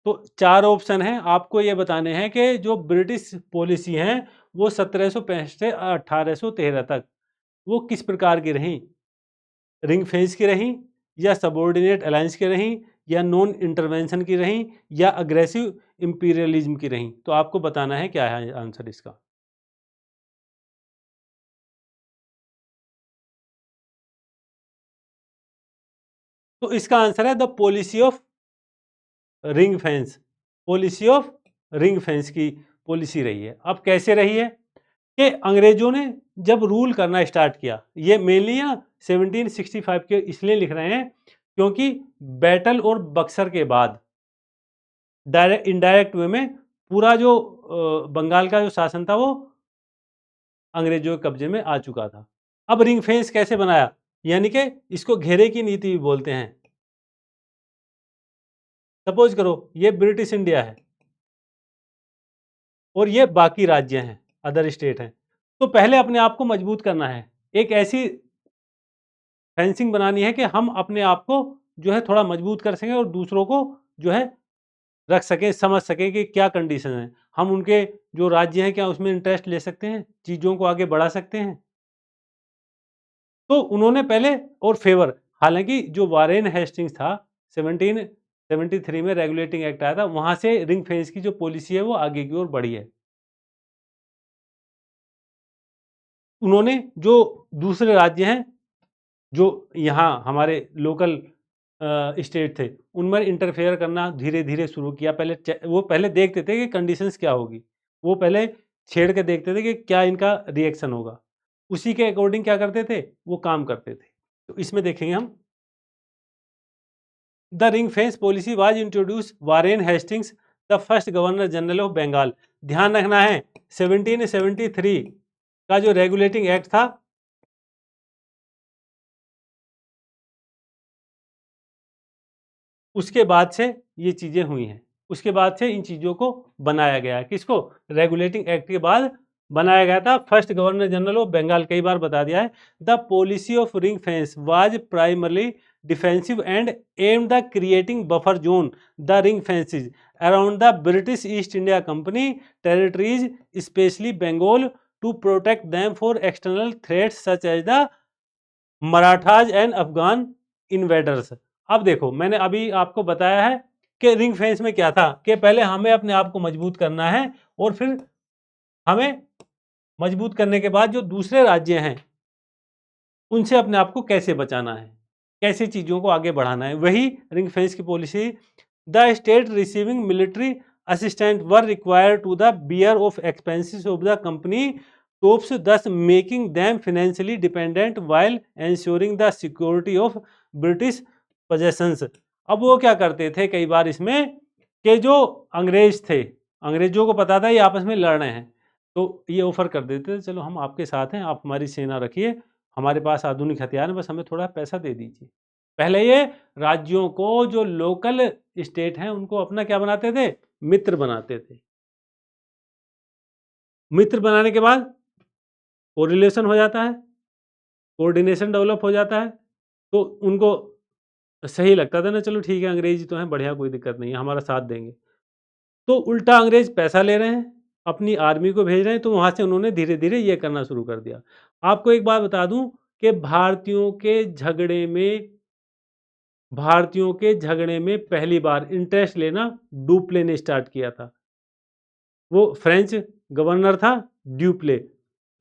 तो 4 ऑप्शन हैं, आपको ये बताने हैं कि जो ब्रिटिश पॉलिसी हैं वो 1765 से 1813 तक वो किस प्रकार की रहीं, रिंग फेंस की रहीं, या सबॉर्डिनेट अलायंस की रहीं, या नॉन इंटरवेंशन की रहीं या अग्रेसिव इंपीरियलिज्म की रहीं? तो आपको बताना है क्या है आंसर इसका। तो इसका आंसर है the policy of ring fence. Policy of ring fence की पॉलिसी रही है। अब कैसे रही है कि अंग्रेजों ने जब रूल करना स्टार्ट किया, ये मेनली ना 1765 के इसलिए लिख रहे हैं क्योंकि बैटल और बक्सर के बाद डायरेक्ट इनडायरेक्ट वे में पूरा जो बंगाल का जो शासन था वो अंग्रेजों के कब्जे में आ चुका था। अब रिंग फेंस कैसे बनाया, यानी कि इसको घेरे की नीति भी बोलते हैं। सपोज करो ये ब्रिटिश इंडिया है और ये बाकी राज्य हैं, अदर स्टेट हैं। तो पहले अपने आप को मजबूत करना है, एक ऐसी फेंसिंग बनानी है कि हम अपने आप को जो है थोड़ा मजबूत कर सकें और दूसरों को जो है रख सकें, समझ सकें कि क्या कंडीशन है। हम उनके जो राज्य हैं क्या उसमें इंटरेस्ट ले सकते हैं, चीज़ों को आगे बढ़ा सकते हैं। तो उन्होंने पहले और फेवर, हालांकि जो वारेन हेस्टिंग्स था 1773 में रेगुलेटिंग एक्ट आया था, वहां से रिंग फेंस की जो पॉलिसी है वो आगे की ओर बढ़ी है। उन्होंने जो दूसरे राज्य हैं जो यहाँ हमारे लोकल स्टेट थे उनमें इंटरफेयर करना धीरे धीरे शुरू किया। पहले वो पहले देखते थे कि कंडीशंस क्या होगी, वो पहले छेड़ के देखते थे कि क्या इनका रिएक्शन होगा, उसी के अकॉर्डिंग क्या करते थे वो काम करते थे। तो इसमें देखेंगे हम the ring fence policy was introduce Warren Hastings the first governor general of Bengal. ध्यान रखना है 1773 का जो रेगुलेटिंग एक्ट था उसके बाद से ये चीज़ें हुई हैं। उसके बाद से इन चीज़ों को बनाया गया है। किसको? रेगुलेटिंग एक्ट के बाद बनाया गया था। First governor general of Bengal, कई बार बता दिया है। The policy of ring fence was primarily defensive and aimed the creating buffer zone the ring fences around the British East India Company territories especially Bengal to protect them for external threats such as the Marathas and Afghan invaders. अब देखो मैंने अभी आपको बताया है कि ring fence में क्या था कि पहले हमें अपने आप को मजबूत करना है और फिर हमें मजबूत करने के बाद जो दूसरे राज्य हैं उनसे अपने आप को कैसे बचाना है, कैसे चीज़ों को आगे बढ़ाना है, वही रिंग फेंस की policy. The state receiving military assistant were required to the bear of expenses of the company troops thus making them financially dependent while ensuring the security of British possessions। अब वो क्या करते थे कई बार इसमें कि जो अंग्रेज थे, अंग्रेजों को पता था ये आपस में लड़ रहे हैं, तो ये ऑफर कर देते थे चलो हम आपके साथ हैं, आप हमारी सेना रखिए, हमारे पास आधुनिक हथियार हैं, बस हमें थोड़ा पैसा दे दीजिए। पहले ये राज्यों को जो लोकल स्टेट हैं उनको अपना क्या बनाते थे, मित्र बनाते थे। मित्र बनाने के बाद कोरिलेशन हो जाता है, कोऑर्डिनेशन डेवलप हो जाता है, तो उनको सही लगता था ना, चलो ठीक है अंग्रेज तो हैं बढ़िया, कोई दिक्कत नहीं है, हमारा साथ देंगे। तो उल्टा अंग्रेज पैसा ले रहे हैं, अपनी आर्मी को भेज रहे हैं, तो वहाँ से उन्होंने धीरे-धीरे ये करना शुरू कर दिया। आपको एक बात बता दूँ कि भारतीयों के झगड़े में पहली बार इंटरेस्ट लेना डुप्ले ने स्टार्ट किया था। वो फ्रेंच गवर्नर था ड्यूप्ले।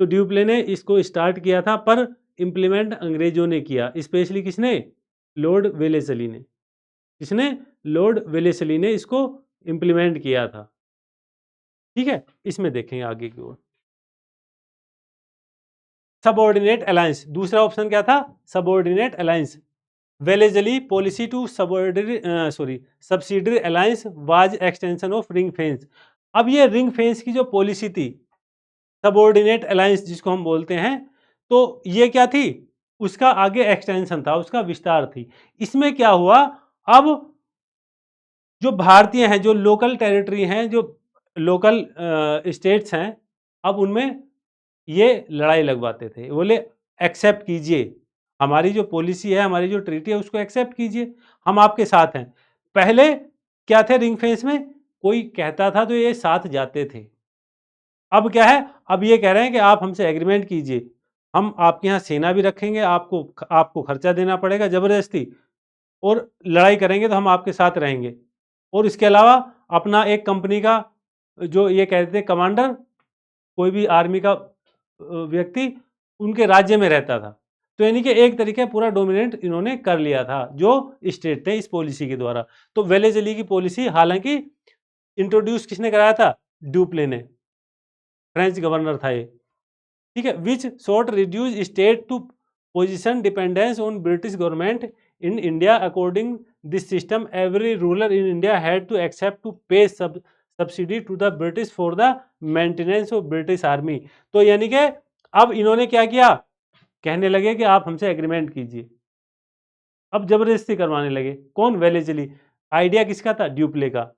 तो ड्यूप्ले ने इसको स्टार्ट किया था पर इम्प्लीमेंट अंग्रेजों ने किया, स्पेशली किसने? लॉर्ड वेलेस्ली ने। किसने? लॉर्ड वेलेस्ली ने इसको इम्प्लीमेंट किया था। ठीक है, इसमें देखेंगे आगे की ओर। सबऑर्डिनेट अलायंस, दूसरा ऑप्शन क्या था? Subordinate alliance. Wellesley policy to subsidiary alliance was extension of ring fence. अब ये रिंग फेंस की जो पॉलिसी थी, सबऑर्डिनेट अलायंस जिसको हम बोलते हैं, तो ये क्या थी? उसका आगे एक्सटेंशन था, उसका विस्तार थी। इसमें क्या हुआ, अब जो भारतीय हैं, जो लोकल टेरिटरी हैं, जो लोकल स्टेट्स हैं, अब उनमें ये लड़ाई लगवाते थे। बोले एक्सेप्ट कीजिए, हमारी जो पॉलिसी है, हमारी जो ट्रीटी है उसको एक्सेप्ट कीजिए, हम आपके साथ हैं। पहले क्या थे रिंग फेंस में, कोई कहता था तो ये साथ जाते थे। अब क्या है, अब ये कह रहे हैं कि आप हमसे एग्रीमेंट कीजिए, हम आपके यहाँ सेना भी रखेंगे, आपको आपको खर्चा देना पड़ेगा ज़बरदस्ती, और लड़ाई करेंगे तो हम आपके साथ रहेंगे। और इसके अलावा अपना एक कंपनी का जो ये कहते थे कमांडर, कोई भी आर्मी का व्यक्ति उनके राज्य में रहता था। तो यानी कि एक तरीके पूरा डोमिनेट इन्होंने कर लिया था जो स्टेट थे इस पॉलिसी के द्वारा। तो वेलेजली की पॉलिसी हालांकि इंट्रोड्यूस किसने कराया था? ड्यूप्ले ने, फ्रेंच गवर्नर था ये, ठीक है। Which short reduce state to position dependence on British government in India. According this system every ruler in India had to accept to pay subsidy to the British for the maintenance of British army. तो यानी कि अब इन्होंने क्या किया, कहने लगे कि आप हमसे एग्रीमेंट कीजिए, अब जबरदस्ती करवाने लगे। कौन? वेलेजली। आइडिया किसका था? ड्यूप्ले का।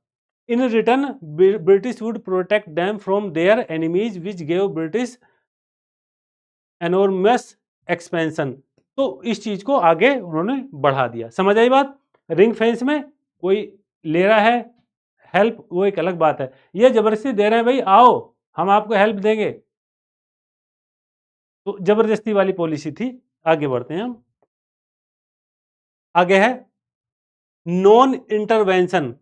In return British would protect them from their enemies which gave British enormous expansion. तो इस चीज को आगे उन्होंने बढ़ा दिया। समझ आई बात? रिंग फेंस में कोई ले रहा है हेल्प, वो एक अलग बात है। ये जबरदस्ती दे रहे हैं, भाई आओ हम आपको हेल्प देंगे, तो जबरदस्ती वाली पॉलिसी थी। आगे बढ़ते हैं हम। आगे है नॉन इंटरवेंशन।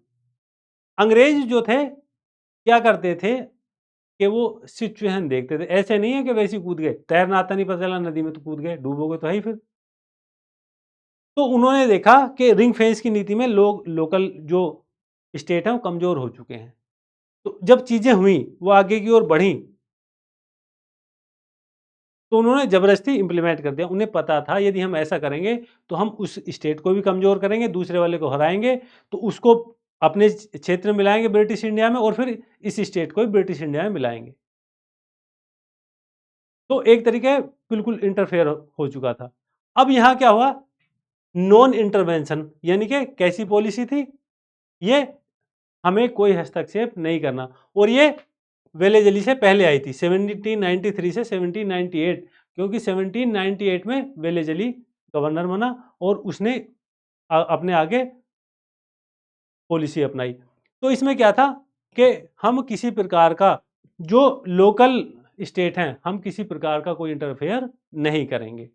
अंग्रेज जो थे क्या करते थे कि वो सिचुएशन देखते थे, ऐसे नहीं है कि वैसे कूद गए, तैरना आता नहीं पता चला नदी में तो कूद गए, डूबोगे तो है ही फिर। तो उन्होंने देखा कि रिंग फेंस की नीति में लोग लोकल जो स्टेट है वो कमजोर हो चुके हैं। तो जब चीजें हुई वो आगे की ओर बढ़ी तो उन्होंने जबरदस्ती इंप्लीमेंट कर दिया। उन्हें पता था यदि हम ऐसा करेंगे तो हम उस स्टेट को भी कमजोर करेंगे, दूसरे वाले को हराएंगे, तो उसको अपने क्षेत्र में मिलाएंगे ब्रिटिश इंडिया में, और फिर इस स्टेट को भी ब्रिटिश इंडिया में मिलाएंगे। तो एक तरीके बिल्कुल इंटरफेयर हो चुका था। अब यहां क्या हुआ? नॉन इंटरवेंशन, यानी कि कैसी पॉलिसी थी ये? हमें कोई हस्तक्षेप नहीं करना। और ये वेलेजली से पहले आई थी, 1793 से 1798, क्योंकि 1798 में वेलेजली गवर्नर बना और उसने अपने आगे पॉलिसी अपनाई। तो इसमें क्या था कि हम किसी प्रकार का जो लोकल स्टेट हैं, हम किसी प्रकार का कोई इंटरफेयर नहीं करेंगे।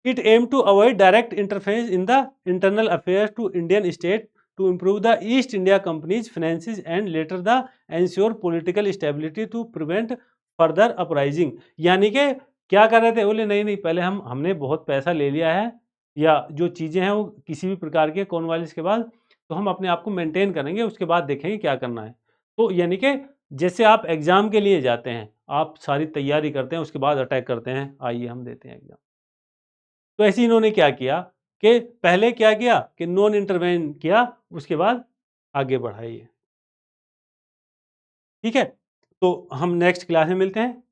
It aim to avoid direct interference in the internal affairs to Indian state to improve the East India Company's finances and later the ensure political stability to prevent further uprising। यानी कि क्या कर रहे थे? बोले नहीं नहीं, पहले हमने बहुत पैसा ले लिया है या जो चीज़ें हैं वो किसी भी प्रकार के कॉर्नवालिस के बाद, तो हम अपने आप को मेंटेन करेंगे, उसके बाद देखेंगे क्या करना है। तो यानी कि जैसे आप एग्जाम के लिए जाते हैं, आप सारी तैयारी करते हैं, उसके बाद अटैक करते हैं, आइए हम देते हैं एग्जाम। तो ऐसे इन्होंने क्या किया कि पहले क्या किया कि नॉन इंटरवेन किया, उसके बाद आगे बढ़ाइए। ठीक है, तो हम नेक्स्ट क्लास में मिलते हैं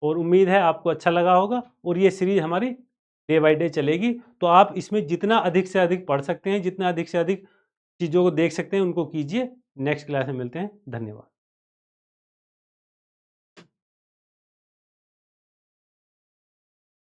और उम्मीद है आपको अच्छा लगा होगा। और ये सीरीज हमारी डे बाय डे चलेगी, तो आप इसमें जितना अधिक से अधिक पढ़ सकते हैं, जितना अधिक से अधिक चीज़ों को देख सकते हैं, उनको कीजिए। नेक्स्ट क्लास में मिलते हैं। धन्यवाद।